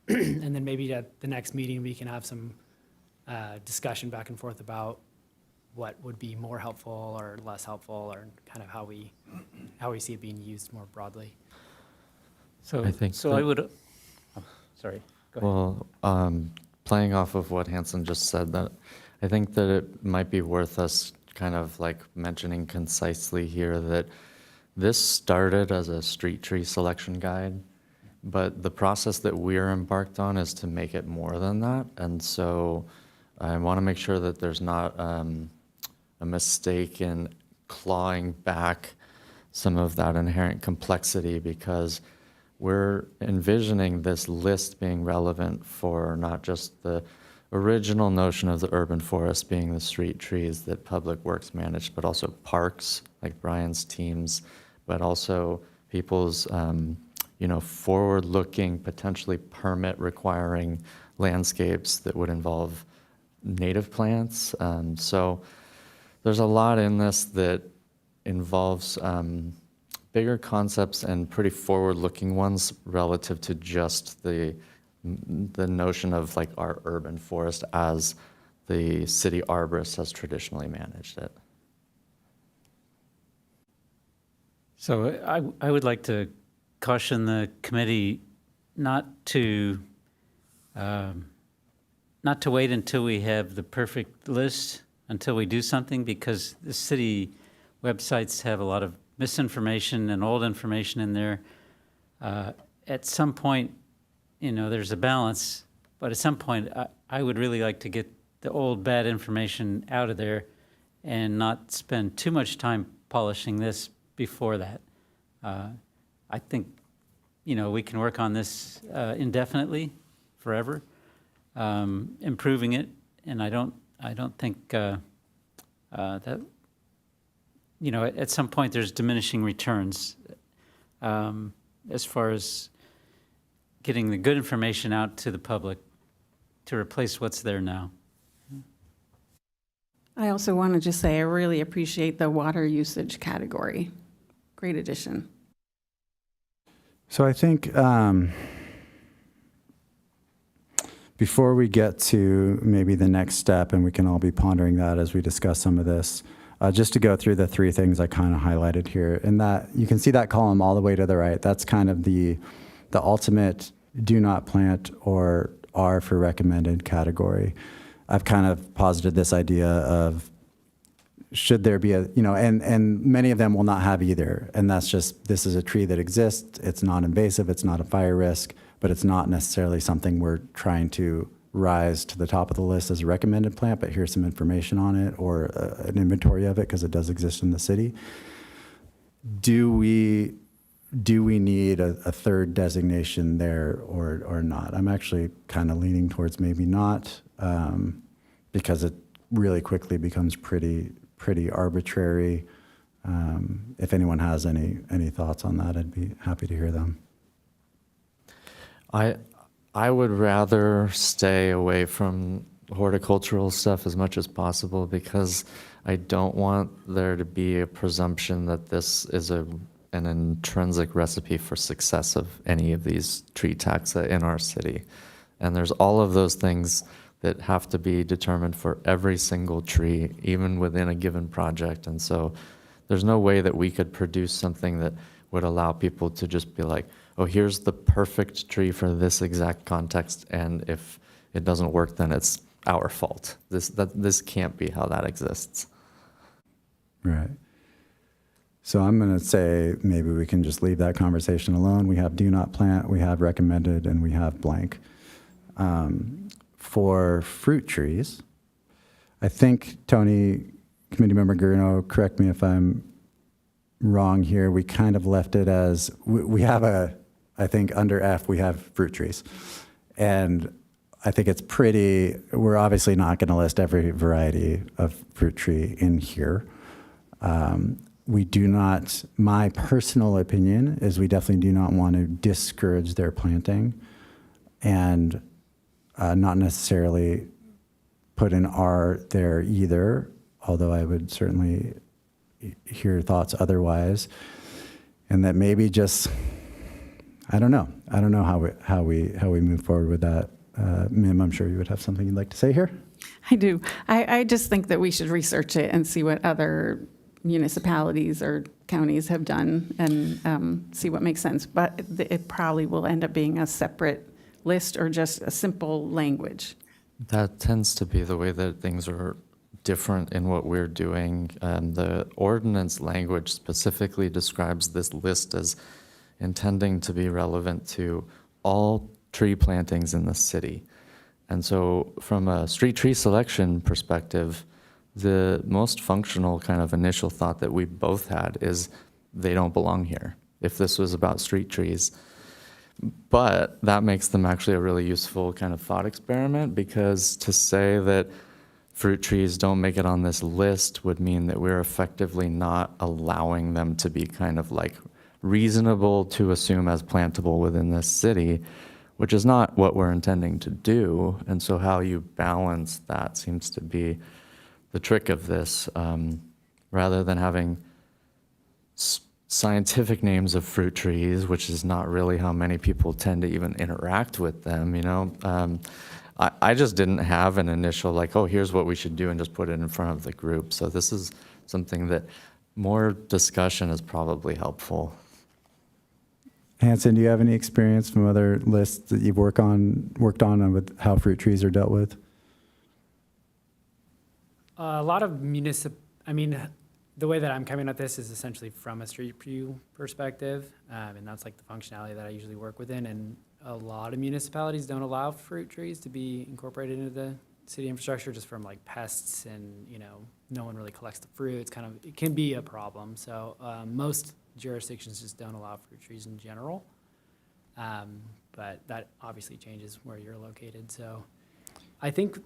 and then maybe at the next meeting we can have some discussion back and forth about what would be more helpful or less helpful, or kind of how we see it being used more broadly. So I think so that- I would. Oh, sorry. Go ahead. Well, playing off of what Hanson just said, that I think that it might be worth us kind of like mentioning concisely here that this started as a street tree selection guide, but the process that we're embarked on is to make it more than that. And so I want to make sure that there's not a mistake in clawing back some of that inherent complexity, because we're envisioning this list being relevant for not just the original notion of the urban forest being the street trees that Public Works managed, but also parks like Brian's teams, but also people's forward-looking, potentially permit-requiring landscapes that would involve native plants. So there's a lot in this that involves bigger concepts and pretty forward-looking ones relative to just the notion of like our urban forest as the city arborist has traditionally managed it. So I would like to caution the committee not to wait until we have the perfect list, until we do something, because the city websites have a lot of misinformation and old information in there. At some point, there's a balance, but at some point, I would really like to get the old bad information out of there and not spend too much time polishing this before that. I think, we can work on this indefinitely, forever, improving it, and I don't think that, at some point there's diminishing returns as far as getting the good information out to the public to replace what's there now. I also want to just say I really appreciate the water usage category. Great addition. So I think before we get to maybe the next step, and we can all be pondering that as we discuss some of this, just to go through the three things I kind of highlighted here. And that you can see that column all the way to the right. That's kind of the ultimate do not plant or R for recommended category. I've kind of posited this idea of should there be and many of them will not have either. And that's just, this is a tree that exists. It's not invasive. It's not a fire risk, but it's not necessarily something we're trying to rise to the top of the list as a recommended plant, but here's some information on it or an inventory of it because it does exist in the city. Do we need a third designation there or not? I'm actually kind of leaning towards maybe not. because it really quickly becomes pretty arbitrary. If anyone has any thoughts on that, I'd be happy to hear them. I would rather stay away from horticultural stuff as much as possible because I don't want there to be a presumption that this is an intrinsic recipe for success of any of these tree taxa in our city. And there's all of those things that have to be determined for every single tree, even within a given project. And so there's no way that we could produce something that would allow people to just be like, oh, here's the perfect tree for this exact context, and if it doesn't work, then it's our fault. This can't be how that exists. Right. So I'm going to say maybe we can just leave that conversation alone. We have do not plant, we have recommended, and we have blank. For fruit trees, I think, Tony, Committee Member Gurno, correct me if I'm wrong here, we kind of left it as, we have I think under F, we have fruit trees. And I think it's we're obviously not going to list every variety of fruit tree in here. We do not, my personal opinion is we definitely do not want to discourage their planting and not necessarily put an R there either, although I would certainly hear thoughts otherwise. And that maybe just, I don't know how we move forward with that. Mim, I'm sure you would have something you'd like to say here. I do. I just think that we should research it and see what other municipalities or counties have done and see what makes sense. But it probably will end up being a separate list or just a simple language. That tends to be the way that things are different in what we're doing. The ordinance language specifically describes this list as intending to be relevant to all tree plantings in the city. And so from a street tree selection perspective, the most functional kind of initial thought that we both had is they don't belong here if this was about street trees. But that makes them actually a really useful kind of thought experiment, because to say that fruit trees don't make it on this list would mean that we're effectively not allowing them to be kind of like reasonable to assume as plantable within this city, which is not what we're intending to do. And so how you balance that seems to be the trick of this, rather than having scientific names of fruit trees, which is not really how many people tend to even interact with them, you know. I just didn't have an initial like, oh, here's what we should do, and just put it in front of the group. So this is something that more discussion is probably helpful. Hanson, do you have any experience from other lists that you've worked on with how fruit trees are dealt with? A lot of the way that I'm coming at this is essentially from a street view perspective, and that's like the functionality that I usually work within. And a lot of municipalities don't allow fruit trees to be incorporated into the city infrastructure just from like pests and, no one really collects the fruit. It can be a problem. So most jurisdictions just don't allow fruit trees in general. But that obviously changes where you're located. So I think,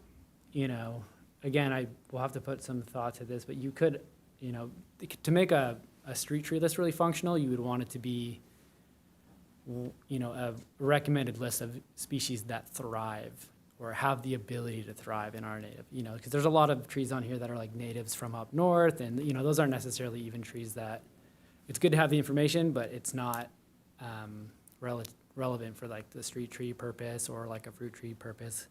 again, I will have to put some thought to this, but you could, to make a street tree list really functional, you would want it to be, a recommended list of species that thrive or have the ability to thrive in our native, because there's a lot of trees on here that are like natives from up north, and, those aren't necessarily even trees that, it's good to have the information, but it's not relevant for like the street tree purpose or like a fruit tree purpose.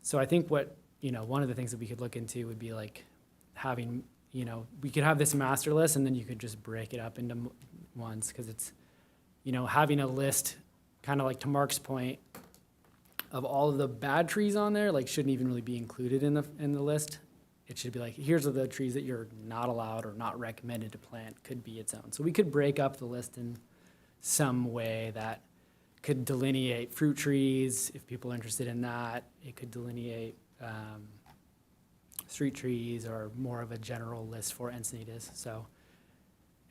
So I think what, one of the things that we could look into would be like having, we could have this master list and then you could just break it up into ones, because it's, having a list, kind of like to Mark's point, of all of the bad trees on there, like shouldn't even really be included in the list. It should be like, here's the trees that you're not allowed or not recommended to plant, could be its own. So we could break up the list in some way that could delineate fruit trees, if people are interested in that. It could delineate street trees, or more of a general list for Encinitas. So,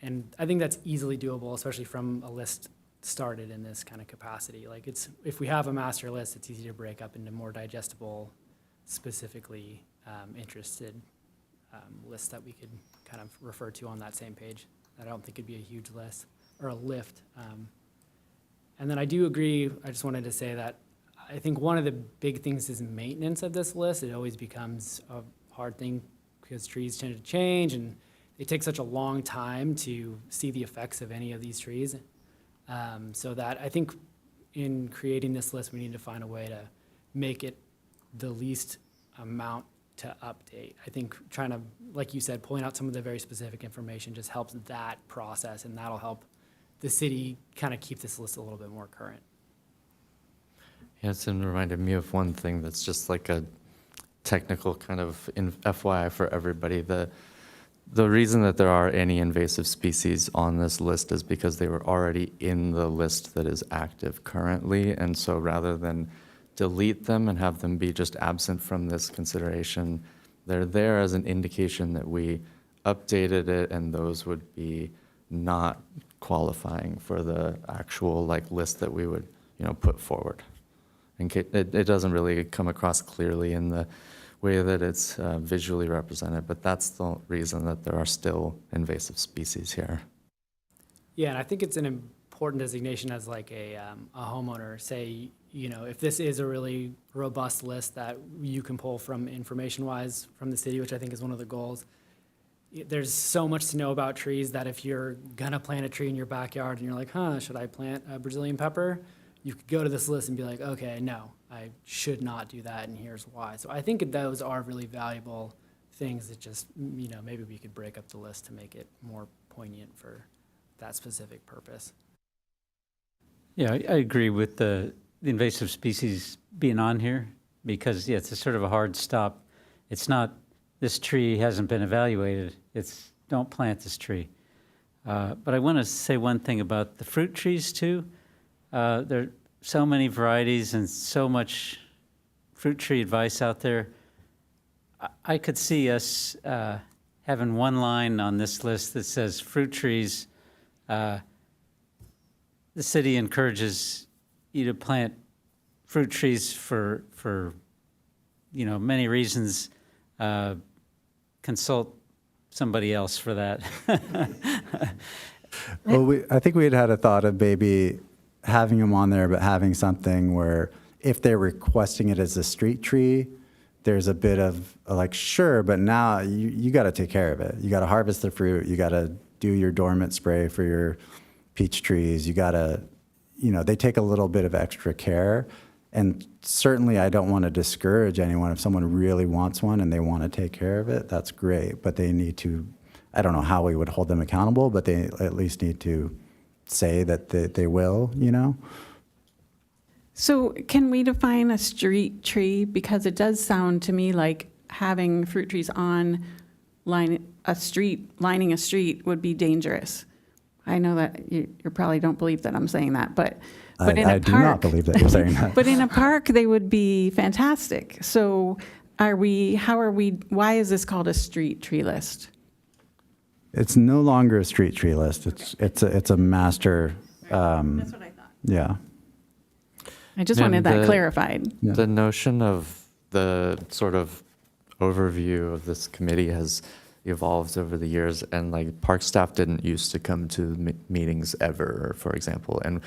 and I think that's easily doable, especially from a list started in this kind of capacity. Like if we have a master list, it's easy to break up into more digestible, specifically interested lists that we could kind of refer to on that same page. I don't think it'd be a huge list or a lift. And then I do agree, I just wanted to say that I think one of the big things is maintenance of this list. It always becomes a hard thing because trees tend to change and it takes such a long time to see the effects of any of these trees. So that I think in creating this list, we need to find a way to make it the least amount to update. I think trying to, like you said, pulling out some of the very specific information just helps that process, and that'll help the city kind of keep this list a little bit more current. Yeah, it's reminded me of one thing that's just like a technical kind of FYI for everybody. The reason that there are any invasive species on this list is because they were already in the list that is active currently. And so rather than delete them and have them be just absent from this consideration, they're there as an indication that we updated it and those would be not qualifying for the actual like list that we would, put forward. It doesn't really come across clearly in the way that it's visually represented, but that's the reason that there are still invasive species here. Yeah, and I think it's an important designation as like a homeowner. Say, if this is a really robust list that you can pull from information-wise from the city, which I think is one of the goals. There's so much to know about trees that if you're gonna plant a tree in your backyard and you're like, should I plant a Brazilian pepper? You could go to this list and be like, okay, no, I should not do that, and here's why. So I think those are really valuable things that just, maybe we could break up the list to make it more poignant for that specific purpose. Yeah, I agree with the invasive species being on here because, it's a sort of a hard stop. It's not, this tree hasn't been evaluated. It's, don't plant this tree. But I want to say one thing about the fruit trees too. There are so many varieties and so much fruit tree advice out there. I could see us having one line on this list that says fruit trees. The city encourages you to plant fruit trees for many reasons. Consult somebody else for that. Well, I think we had a thought of maybe having them on there, but having something where if they're requesting it as a street tree, there's a bit of like, sure, but now you got to take care of it. You got to harvest the fruit. You got to do your dormant spray for your peach trees. You got to, they take a little bit of extra care. And certainly I don't want to discourage anyone. If someone really wants one and they want to take care of it, that's great. But they need to, I don't know how we would hold them accountable, but they at least need to say that they will, So can we define a street tree? Because it does sound to me like having fruit trees lining a street would be dangerous. I know that you probably don't believe that I'm saying that, but in a I do not believe that you're saying that. But in a park, they would be fantastic. So why is this called a street tree list? It's no longer a street tree list. It's a master. That's what I thought. Yeah. I just And wanted that the- clarified. Yeah. The notion of the sort of overview of this committee has evolved over the years, and like park staff didn't used to come to meetings ever, for example. And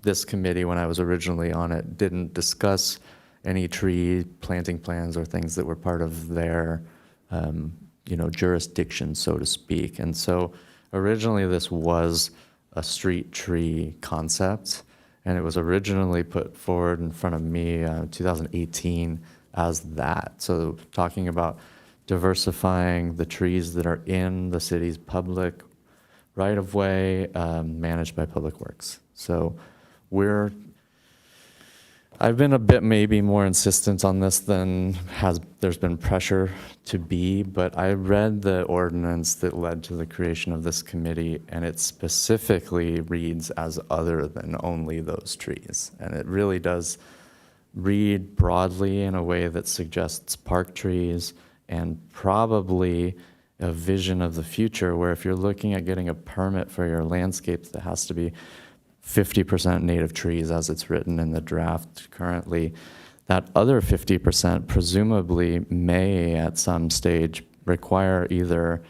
this committee, when I was originally on it, didn't discuss any tree planting plans or things that were part of their jurisdiction, so to speak. And so originally this was a street tree concept, and it was originally put forward in front of me 2018 as that. So talking about diversifying the trees that are in the city's public right-of-way managed by Public Works. So I've been a bit maybe more insistent on this than there's been pressure to be, but I read the ordinance that led to the creation of this committee, and it specifically reads as other than only those trees. And it really does read broadly in a way that suggests park trees and probably a vision of the future where if you're looking at getting a permit for your landscapes, that has to be 50% native trees as it's written in the draft currently, That other 50% presumably may at some stage require either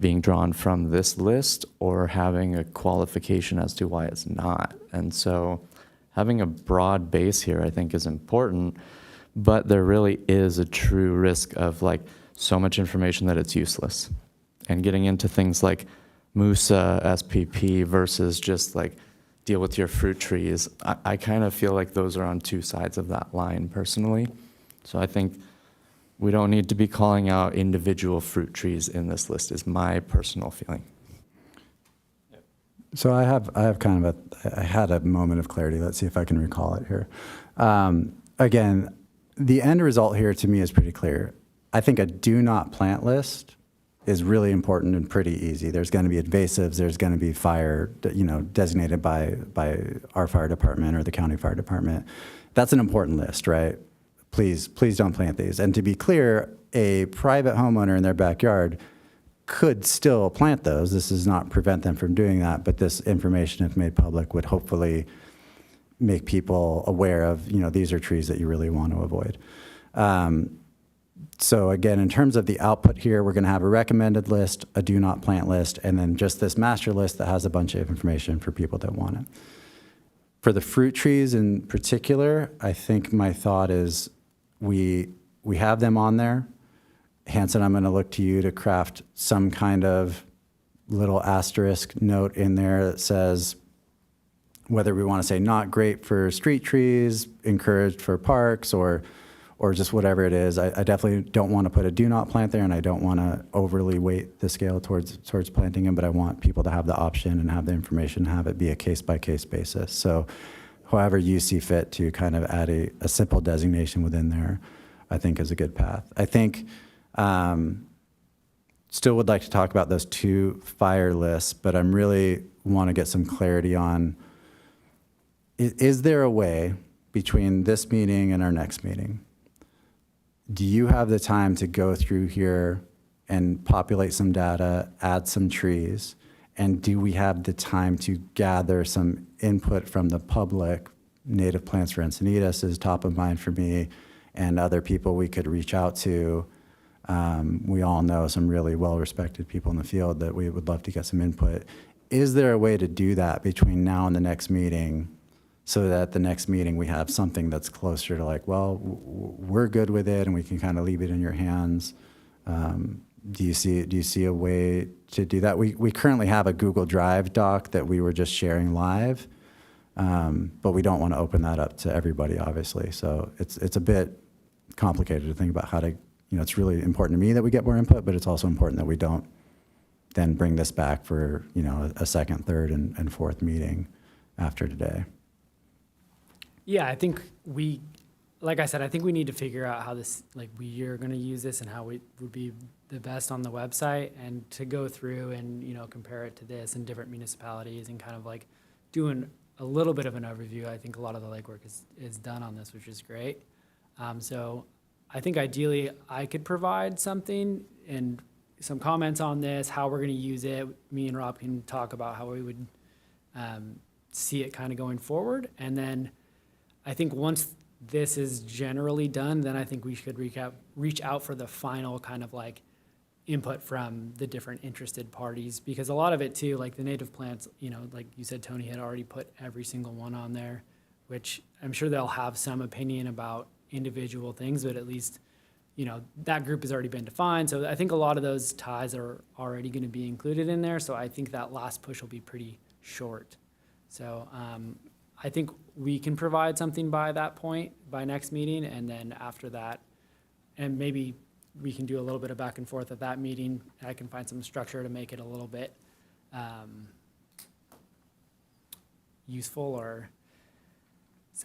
being drawn from this list or having a qualification as to why it's not. And so having a broad base here, I think, is important, but there really is a true risk of like so much information that it's useless. And getting into things like MUSA, SPP versus just like deal with your fruit trees, I kind of feel like those are on two sides of that line personally. So I think we don't need to be calling out individual fruit trees in this list is my personal feeling. So I have kind of I had a moment of clarity. Let's see if I can recall it here. Again, the end result here to me is pretty clear. I think a do not plant list is really important and pretty easy. There's going to be invasives. There's going to be fire, designated by our fire department or the county fire department. That's an important list, right? Please don't plant these. And to be clear, a private homeowner in their backyard could still plant those. This does not prevent them from doing that, but this information, if made public, would hopefully make people aware of, these are trees that you really want to avoid. So again, in terms of the output here, we're going to have a recommended list, a do not plant list, and then just this master list that has a bunch of information for people that want it. For the fruit trees in particular, I think my thought is we have them on there. Hanson, I'm going to look to you to craft some kind of little asterisk note in there that says whether we want to say not great for street trees, encouraged for parks, or just whatever it is. I definitely don't want to put a do not plant there, and I don't want to overly weight the scale towards planting them, but I want people to have the option and have the information, have it be a case-by-case basis. So however you see fit to kind of add a simple designation within there, I think is a good path. I think still would like to talk about those two fire lists, but I'm really want to get some clarity on, is there a way between this meeting and our next meeting? Do you have the time to go through here and populate some data, add some trees? And do we have the time to gather some input from the public? Native plants for Encinitas is top of mind for me, and other people we could reach out to. We all know some really well-respected people in the field that we would love to get some input. Is there a way to do that between now and the next meeting, so that the next meeting we have something that's closer to like, well, we're good with it and we can kind of leave it in your hands? Do you see a way to do that? We currently have a Google Drive doc that we were just sharing live, but we don't want to open that up to everybody, obviously. So it's a bit complicated to think about how to, it's really important to me that we get more input, but it's also important that we don't then bring this back for, a second, third, and fourth meeting after today. Yeah, I think like I said, I think we need to figure out how this, like we are going to use this and how it would be the best on the website, and to go through and, compare it to this in different municipalities and kind of like doing a little bit of an overview. I think a lot of the legwork is done on this, which is great. So I think ideally I could provide something and some comments on this, how we're going to use it. Me and Rob can talk about how we would see it kind of going forward. And then I think once this is generally done, then I think we should reach out for the final kind of like input from the different interested parties, because a lot of it too, like the native plants, like you said, Tony had already put every single one on there, which I'm sure they'll have some opinion about individual things, but at least, that group has already been defined. So I think a lot of those ties are already going to be included in there. So I think that last push will be pretty short. So I think we can provide something by that point, by next meeting, and then after that, and maybe we can do a little bit of back and forth at that meeting. I can find some structure to make it a little bit useful, or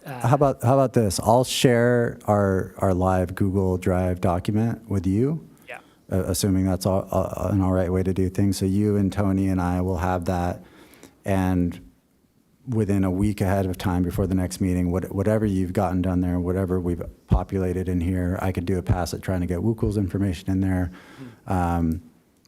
How about this? I'll share our live Google Drive document with you. Yeah. Assuming that's an all right way to do things. So you and Tony and I will have that, and within a week ahead of time before the next meeting, whatever you've gotten done there, whatever we've populated in here, I could do a pass at trying to get WUCL's information in there.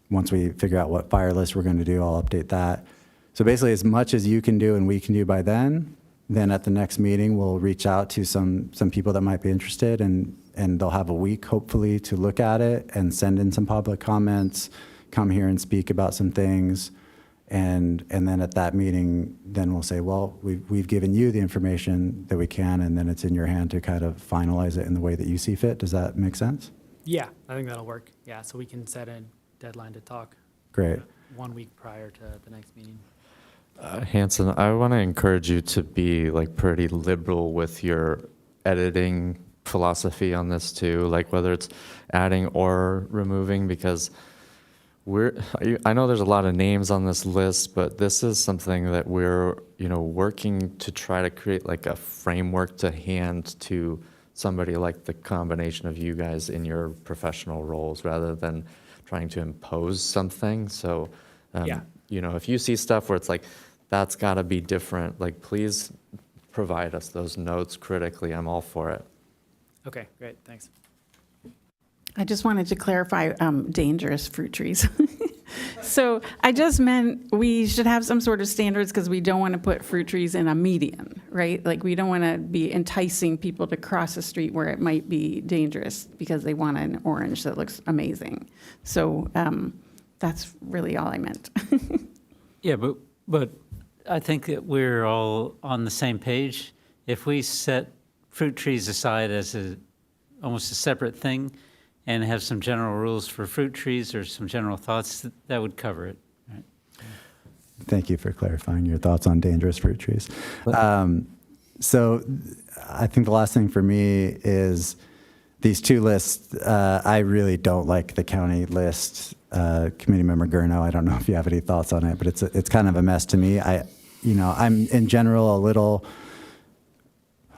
Once we figure out what fire list we're going to do, I'll update that. So basically, as much as you can do and we can do by then, then at the next meeting, we'll reach out to some people that might be interested, and they'll have a week, hopefully, to look at it and send in some public comments, come here and speak about some things. And then at that meeting, then we'll say, well, we've given you the information that we can, and then it's in your hand to kind of finalize it in the way that you see fit. Does that make sense? Yeah, I think that'll work. Yeah, so we can set a deadline to talk Great. 1 week prior to the next meeting. Hanson, I want to encourage you to be like pretty liberal with your editing philosophy on this too, like whether it's adding or removing, because I know there's a lot of names on this list, but this is something that we're, working to try to create like a framework to hand to somebody like the combination of you guys in your professional roles, rather than trying to impose something. So, Yeah. If you see stuff where it's like, that's got to be different, like, please provide us those notes critically. I'm all for it. Okay, great, thanks. I just wanted to clarify dangerous fruit trees. So I just meant we should have some sort of standards, because we don't want to put fruit trees in a median, right? Like, we don't want to be enticing people to cross a street where it might be dangerous because they want an orange that looks amazing. So that's really all I meant. Yeah, but I think that we're all on the same page. If we set fruit trees aside as almost a separate thing, and have some general rules for fruit trees or some general thoughts, that would cover it. Right? Thank you for clarifying your thoughts on dangerous fruit trees. So I think the last thing for me is these two lists. I really don't like the county list. Committee member Gurno, I don't know if you have any thoughts on it, but it's kind of a mess to me. I'm in general a little,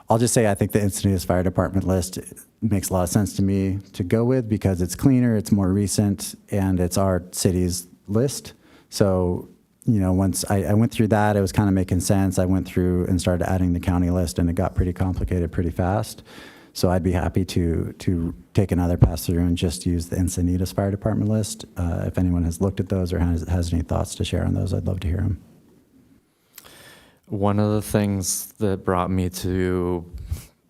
I'll just say I think the Encinitas Fire Department list makes a lot of sense to me to go with, because it's cleaner, it's more recent, and it's our city's list. So, once I went through that, it was kind of making sense. I went through and started adding the county list, and it got pretty complicated pretty fast. So I'd be happy to take another pass through and just use the Encinitas Fire Department list. If anyone has looked at those or has any thoughts to share on those, I'd love to hear them. One of the things that brought me to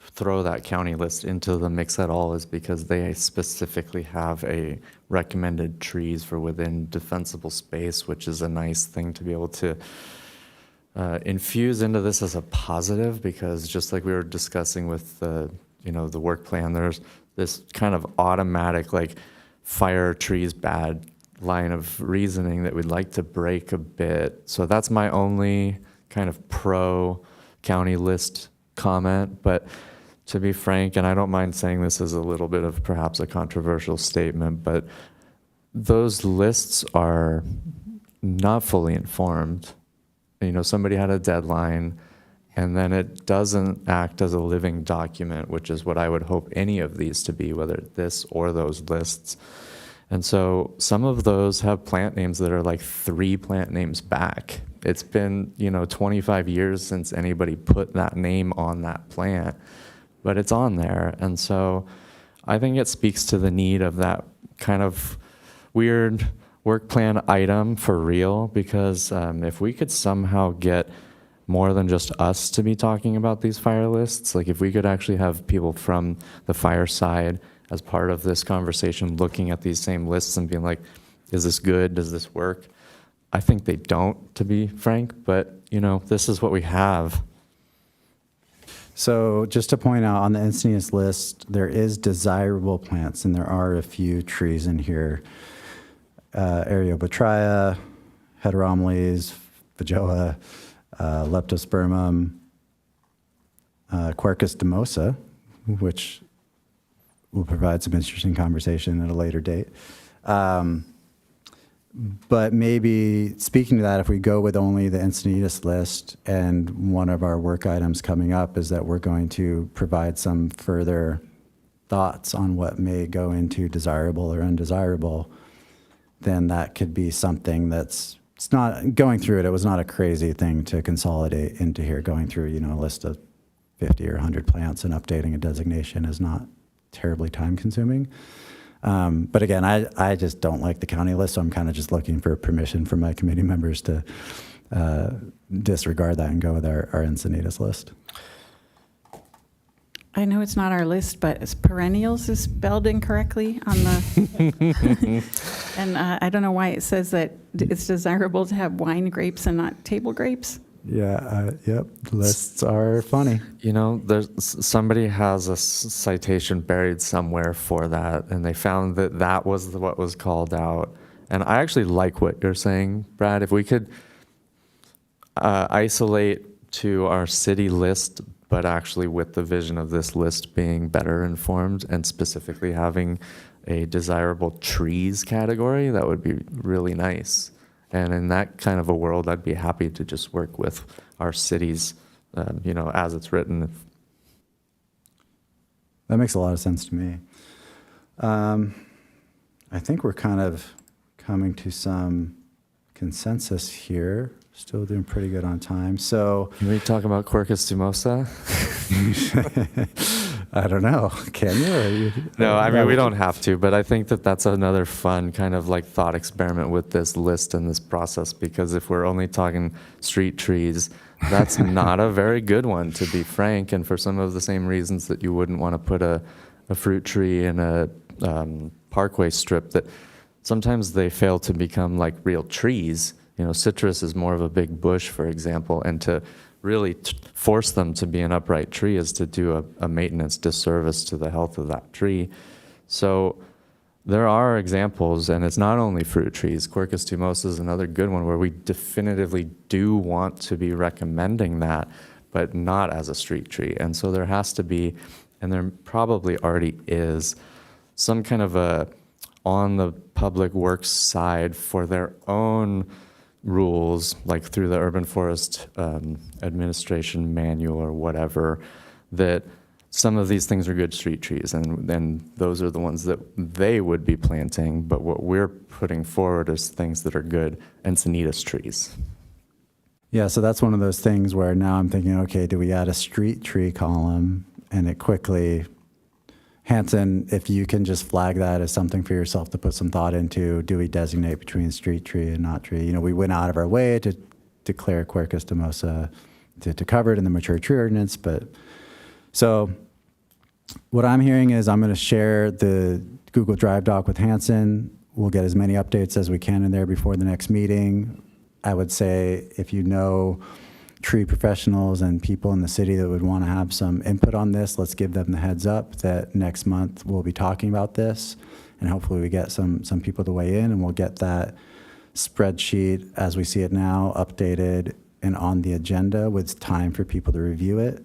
throw that county list into the mix at all is because they specifically have a recommended trees for within defensible space, which is a nice thing to be able to infuse into this as a positive, because just like we were discussing with the work plan, there's this kind of automatic like fire trees bad line of reasoning that we'd like to break a bit. So that's my only kind of pro county list comment. But to be frank, and I don't mind saying this is a little bit of perhaps a controversial statement, but those lists are not fully informed. Somebody had a deadline, and then it doesn't act as a living document, which is what I would hope any of these to be, whether this or those lists. And so some of those have plant names that are like 3 plant names back. It's been, 25 years since anybody put that name on that plant, but it's on there. And so I think it speaks to the need of that kind of weird work plan item for real, because if we could somehow get more than just us to be talking about these fire lists, like if we could actually have people from the fire side as part of this conversation looking at these same lists and being like, is this good? Does this work? I think they don't, to be frank, but this is what we have. So just to point out, on the Encinitas list, there is desirable plants, and there are a few trees in here. Areobotrya, Heteromles, Vajoa, Leptospermum, Quercus demosa, which will provide some interesting conversation at a later date. But maybe speaking to that, if we go with only the Encinitas list, and one of our work items coming up is that we're going to provide some further thoughts on what may go into desirable or undesirable, then that could be something it's not going through it. It was not a crazy thing to consolidate into here. Going through, a list of 50 or 100 plants and updating a designation is not terribly time consuming. But again, I just don't like the county list, so I'm kind of just looking for permission from my committee members to disregard that and go with our Encinitas list. I know it's not our list, but it's perennials is spelled incorrectly on the, and I don't know why it says that it's desirable to have wine grapes and not table grapes. Yeah, yep, lists are funny. You know, there's somebody has a citation buried somewhere for that, and they found that that was what was called out. And I actually like what you're saying, Brad. If we could isolate to our city list, but actually with the vision of this list being better informed and specifically having a desirable trees category, that would be really nice. And in that kind of a world, I'd be happy to just work with our cities, you know, as it's written. That makes a lot of sense to me. I think we're kind of coming to some consensus here. Still doing pretty good on time. So Can we talk about Quercus tumosa? I don't know. Can you? Or you No, I mean, we don't have to, but I think that that's another fun kind of like thought experiment with this list and this process, because if we're only talking street trees, that's not a very good one, to be frank, and for some of the same reasons that you wouldn't want to put a fruit tree in a parkway strip, that sometimes they fail to become like real trees. You know, citrus is more of a big bush, for example, and to really force them to be an upright tree is to do a maintenance disservice to the health of that tree. So there are examples, and it's not only fruit trees. Quercus tumosa is another good one where we definitively do want to be recommending that, but not as a street tree. And so there has to be, and there probably already is, some kind of a on the public works side for their own rules, like through the Urban Forest Administration manual or whatever, that some of these things are good street trees, and then those are the ones that they would be planting, but what we're putting forward is things that are good Encinitas trees. Yeah, so that's one of those things where now I'm thinking, okay, do we add a street tree column? And it quickly, Hanson, if you can just flag that as something for yourself to put some thought into, do we designate between street tree and not tree? You know, we went out of our way to declare Quercus tumosa to cover it in the mature tree ordinance, but so what I'm hearing is I'm going to share the Google Drive doc with Hanson. We'll get as many updates as we can in there before the next meeting. I would say if you know tree professionals and people in the city that would want to have some input on this, let's give them the heads up that next month we'll be talking about this, and hopefully we get some people to weigh in, and we'll get that spreadsheet as we see it now updated and on the agenda with time for people to review it.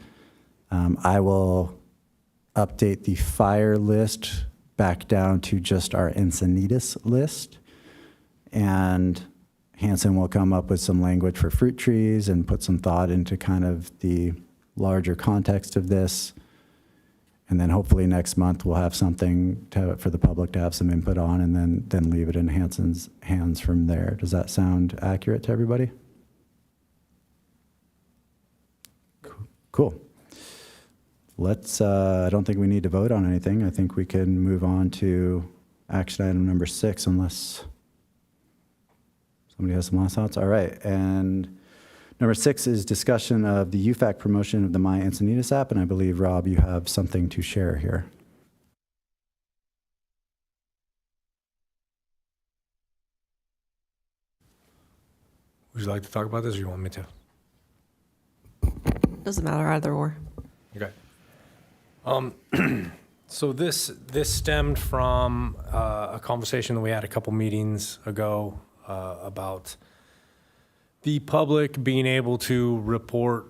I will update the fire list back down to just our Encinitas list, and Hanson will come up with some language for fruit trees and put some thought into kind of the larger context of this. And then hopefully next month we'll have something for the public to have some input on, and then leave it in Hanson's hands from there. Does that sound accurate to everybody? Cool. Let's, I don't think we need to vote on anything. I think we can move on to action item number 6 unless somebody has some last thoughts. All right. And number 6 is discussion of the UFAC promotion of the My Encinitas app. And I believe, Rob, you have something to share here. Would you like to talk about this, or you want me to? Doesn't matter either or. Okay. So this stemmed from a conversation that we had a couple meetings ago about the public being able to report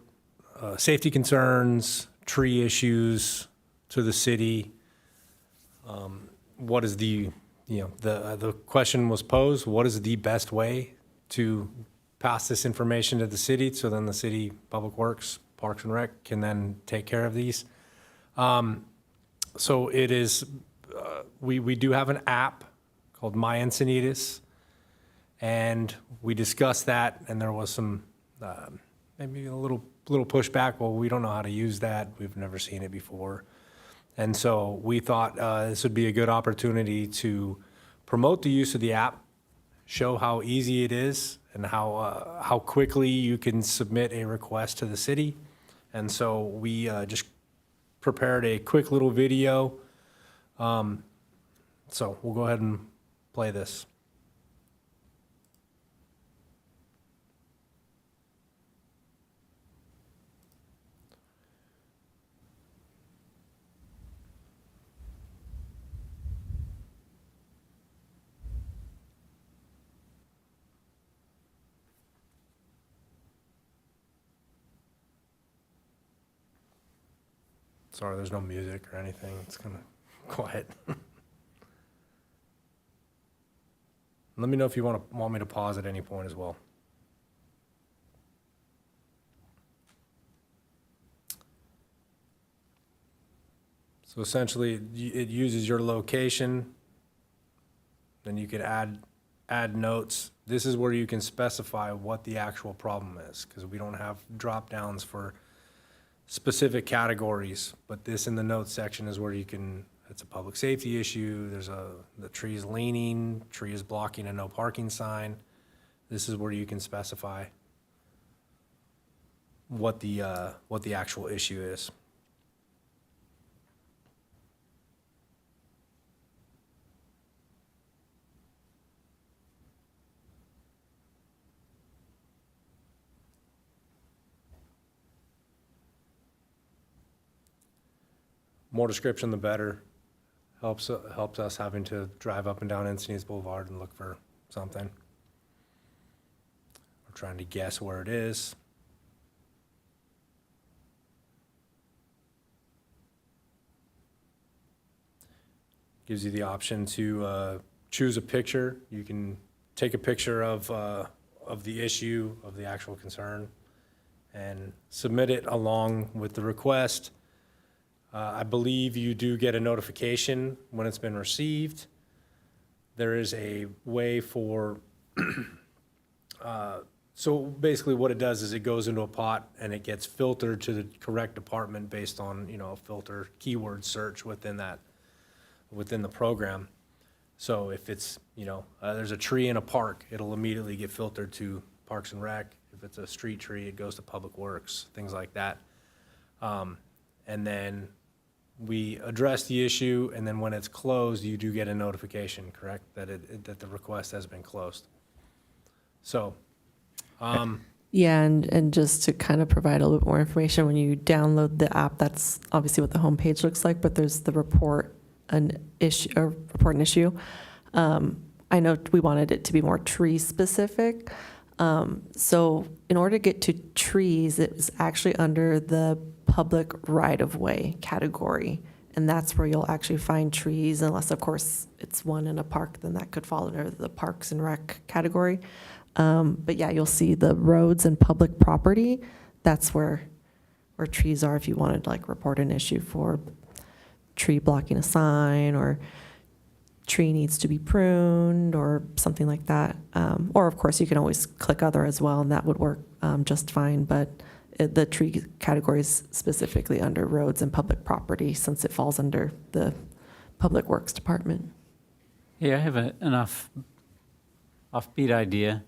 safety concerns, tree issues to the city. What is the question was posed, what is the best way to pass this information to the city, so then the city Public Works, Parks and Rec can then take care of these. So it is, we do have an app called My Encinitas, and we discussed that, and there was some, maybe a little pushback. Well, we don't know how to use that. We've never seen it before. And so we thought this would be a good opportunity to promote the use of the app, show how easy it is, and how quickly you can submit a request to the city. And so we just prepared a quick little video. So we'll go ahead and play this. Sorry, there's no music or anything. It's kind of quiet. Let me know if you want me to pause at any point as well. So essentially, it uses your location. Then you can add notes. This is where you can specify what the actual problem is, because we don't have drop downs for specific categories. But this in the notes section is where you can. It's a public safety issue. The tree is leaning. Tree is blocking a no parking sign. This is where you can specify what the actual issue is. More description, the better. Helps us having to drive up and down Encinitas Boulevard and look for something. We're trying to guess where it is. Gives you the option to choose a picture. You can take a picture of the issue, of the actual concern, and submit it along with the request. I believe you do get a notification when it's been received. There is a way for, so basically what it does is it goes into a pot and it gets filtered to the correct department based on, a filter keyword search within the program. So if it's, there's a tree in a park, it'll immediately get filtered to Parks and Rec. If it's a street tree, it goes to Public Works, things like that. And then we address the issue, and then when it's closed, you do get a notification, correct, that that the request has been closed. So, Yeah, and just to kind of provide a little bit more information, when you download the app, that's obviously what the homepage looks like, but there's the report an issue. I know we wanted it to be more tree specific. So in order to get to trees, it's actually under the public right-of-way category. And that's where you'll actually find trees, unless, of course, it's one in a park, then that could fall under the Parks and Rec category. But yeah, you'll see the roads and public property. That's where trees are if you wanted to report an issue for tree blocking a sign, or tree needs to be pruned, or something like that. Or of course you can always click other as well, and that would work just fine. But the tree category is specifically under roads and public property, since it falls under the Public Works Department. Yeah, I have an offbeat idea.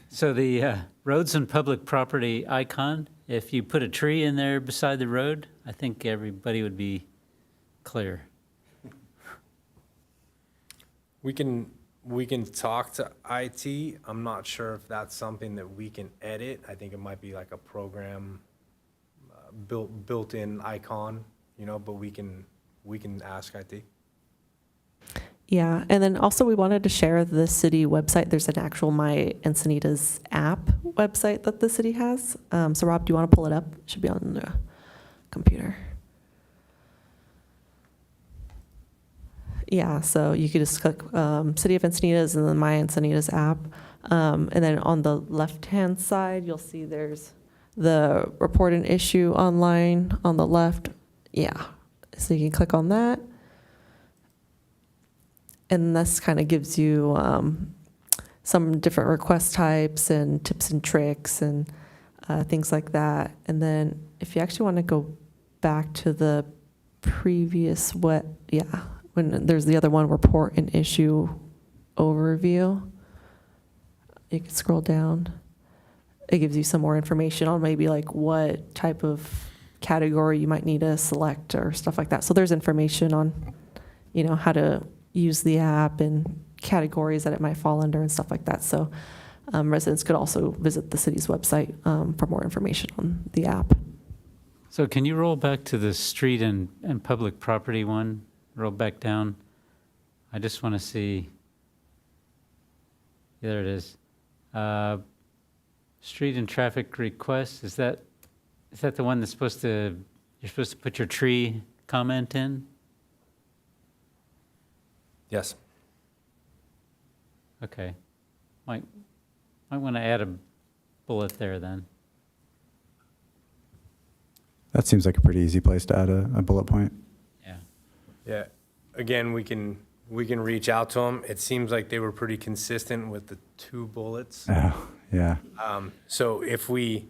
So the roads and public property icon, if you put a tree in there beside the road, I think everybody would be clear. we can talk to IT. I'm not sure if that's something that we can edit. I think it might be like a program built-in icon, but we can ask IT. Yeah, and then also we wanted to share the city website. There's an actual My Encinitas app website that the city has. So Rob, do you want to pull it up? It should be on the computer. Yeah, so you could just click City of Encinitas and then My Encinitas app. And then on the left-hand side, you'll see there's the report an issue online on the left. Yeah, so you can click on that. And this kind of gives you some different request types and tips and tricks and things like that. And then if you actually want to go back to the previous when there's the other one, report an issue overview. you can scroll down. It gives you some more information on maybe like what type of category you might need to select or stuff like that. So there's information on, you know, how to use the app and categories that it might fall under and stuff like that. So residents could also visit the city's website for more information on the app. So can you roll back to the street and public property one? Roll back down. I just want to see. Yeah, there it is. Street and traffic requests. Is that the one that's you're supposed to put your tree comment in? Yes. Okay. Might want to add a bullet there then. That seems like a pretty easy place to add a bullet point. Yeah. Yeah. Again, we can reach out to them. It seems like they were pretty consistent with the 2 bullets. Oh, yeah. So if we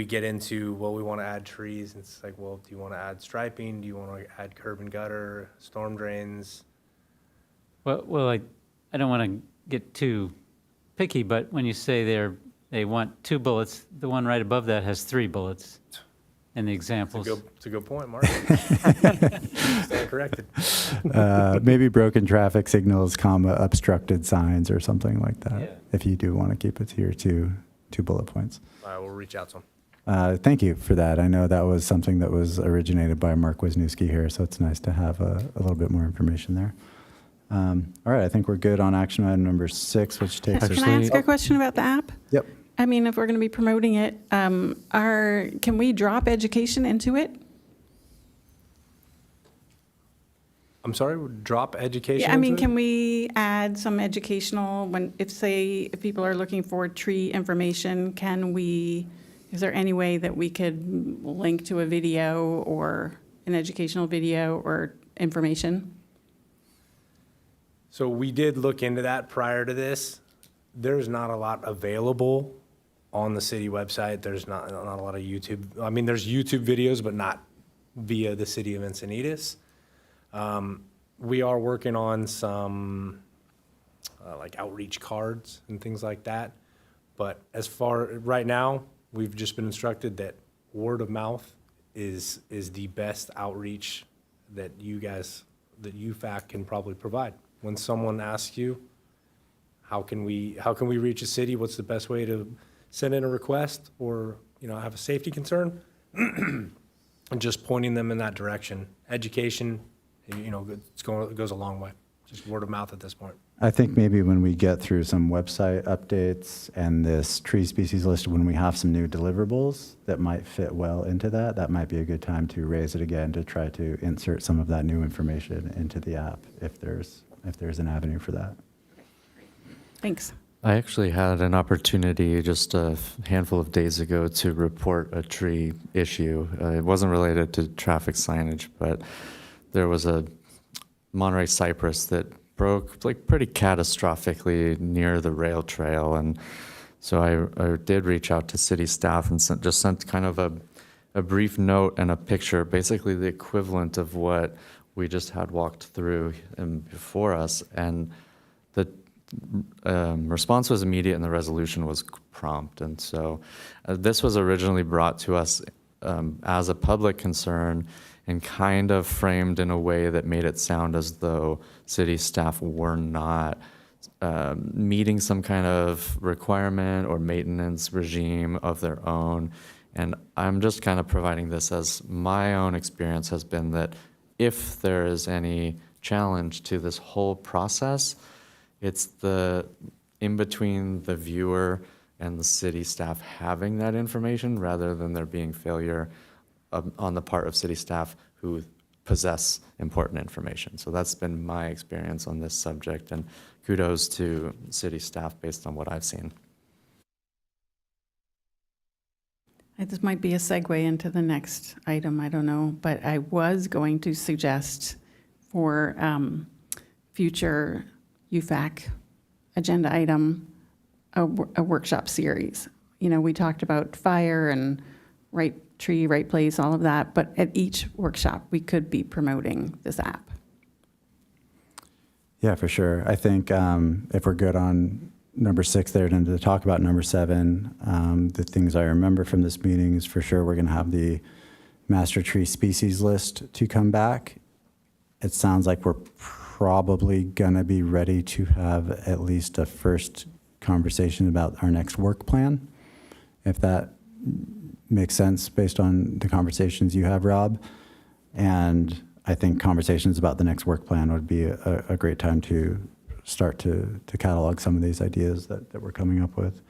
get into, well, we want to add trees, and it's like, well, do you want to add striping? Do you want to add curb and gutter, storm drains? Well, I don't want to get too picky, but when you say they want 2 bullets, the one right above that has 3 bullets in the examples. It's a good point, Mark. Stand corrected. Maybe broken traffic signals, obstructed signs or something like that. Yeah. If you do want to keep it to your two bullet points. All right, we'll reach out to them. Thank you for that. I know that was something that was originated by Mark Wisniewski here, so it's nice to have a little bit more information there. All right, I think we're good on action item number 6, which takes us. Can I ask a question about the app? Yep. I mean, if we're going to be promoting it, can we drop education into it? I'm sorry, drop education? Yeah, I mean, into it? can we add some educational, if people are looking for tree information, is there any way that we could link to a video or an educational video or information? So we did look into that prior to this. There's not a lot available on the city website. There's not a lot of YouTube. I mean, there's YouTube videos, but not via the city of Encinitas. We are working on some like outreach cards and things like that. But right now, we've just been instructed that word of mouth is the best outreach that UFAC can probably provide. When someone asks you, how can we reach a city? What's the best way to send in a request or, have a safety concern? And just pointing them in that direction. Education, it goes a long way. Just word of mouth at this point. I think maybe when we get through some website updates and this tree species list, when we have some new deliverables that might fit well into that might be a good time to raise it again to try to insert some of that new information into the app if there's an avenue for that. Thanks. I actually had an opportunity just a handful of days ago to report a tree issue. It wasn't related to traffic signage, but there was a Monterey cypress that broke pretty catastrophically near the rail trail. And so I did reach out to city staff and sent kind of a brief note and a picture, basically the equivalent of what we just had walked through before us. And the response was immediate and the resolution was prompt. And so this was originally brought to us as a public concern and kind of framed in a way that made it sound as though city staff were not meeting some kind of requirement or maintenance regime of their own. And I'm just kind of providing this as my own experience has been that if there is any challenge to this whole process, it's the in between the viewer and the city staff having that information rather than there being failure on the part of city staff who possess important information. So that's been my experience on this subject, and kudos to city staff based on what I've seen. This might be a segue into the next item, I don't know, but I was going to suggest for future UFAC agenda item, a workshop series. We talked about fire and right tree, right place, all of that, but at each workshop, we could be promoting this app. Yeah, for sure. I think if we're good on number 6 there and to talk about number 7. The things I remember from this meeting is for sure we're going to have the master tree species list to come back. It sounds like we're probably going to be ready to have at least a first conversation about our next work plan, if that makes sense based on the conversations you have, Rob. And I think conversations about the next work plan would be a great time to start to catalog some of these ideas that we're coming up with.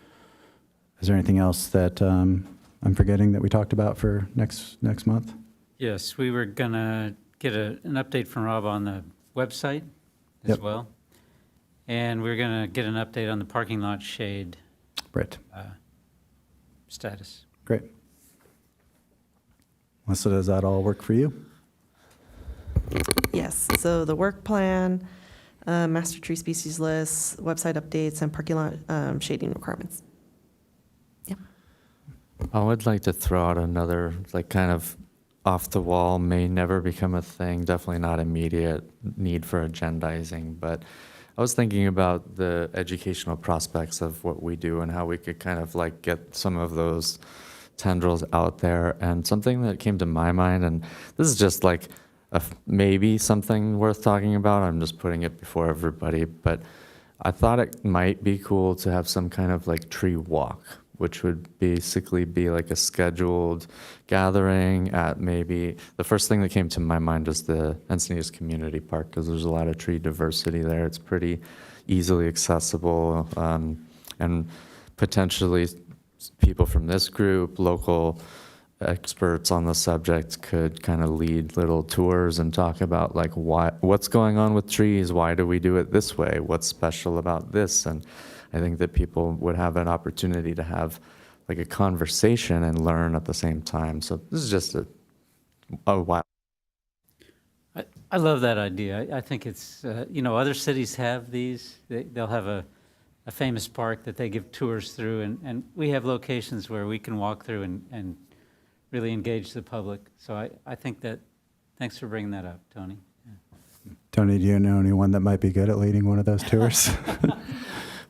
Is there anything else that I'm forgetting that we talked about for next month? Yes, we were gonna get an update from Rob on the website as Yep. well. And we're gonna get an update on the parking lot shade Right. status. Great. Melissa, does that all work for you? Yes, so the work plan, master tree species list, website updates, and parking lot shading requirements. Yep. I would like to throw out another, like, kind of off the wall, may never become a thing, definitely not immediate need for agendizing, but I was thinking about the educational prospects of what we do and how we could kind of like get some of those tendrils out there. And something that came to my mind, and this is just like maybe something worth talking about, I'm just putting it before everybody, but I thought it might be cool to have some kind of like tree walk, which would basically be like a scheduled gathering at maybe, the first thing that came to my mind is the Encinitas Community Park, because there's a lot of tree diversity there. It's pretty easily accessible, and potentially people from this group, local experts on the subject, could kind of lead little tours and talk about like what's going on with trees, why do we do it this way, what's special about this. And I think that people would have an opportunity to have like a conversation and learn at the same time. So this is just a wow. I love that idea. I think it's, other cities have these. They'll have a famous park that they give tours through, and we have locations where we can walk through and really engage the public. So I think that, thanks for bringing that up, Tony. Yeah. Tony, do you know anyone that might be good at leading one of those tours?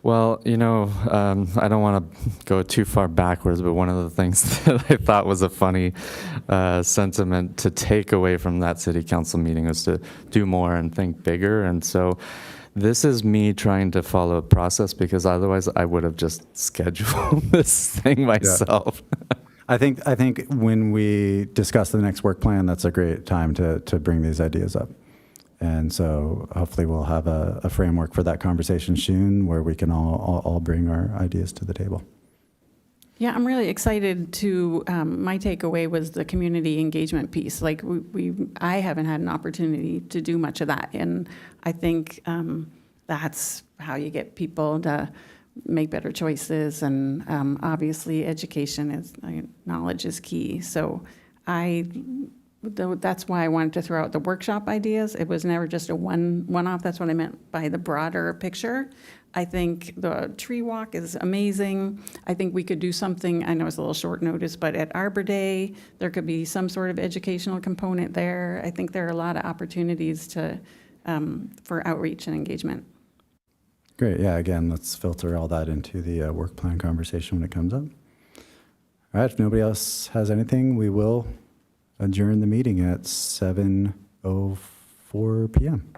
Well, I don't want to go too far backwards, but one of the things that I thought was a funny sentiment to take away from that city council meeting was to do more and think bigger. And so this is me trying to follow a process, because otherwise I would have just scheduled this thing myself. Yeah. I think when we discuss the next work plan, that's a great time to bring these ideas up. And so hopefully we'll have a framework for that conversation soon where we can all bring our ideas to the table. Yeah, I'm really excited to, my takeaway was the community engagement piece. Like I haven't had an opportunity to do much of that. And I think that's how you get people to make better choices. And obviously education is, knowledge is key. So that's why I wanted to throw out the workshop ideas. It was never just a one-off. That's what I meant by the broader picture. I think the tree walk is amazing. I think we could do something, I know it's a little short notice, but at Arbor Day, there could be some sort of educational component there. I think there are a lot of opportunities for outreach and engagement. Great. Yeah, again, let's filter all that into the work plan conversation when it comes up. All right, if nobody else has anything, we will adjourn the meeting at 7:04 p.m.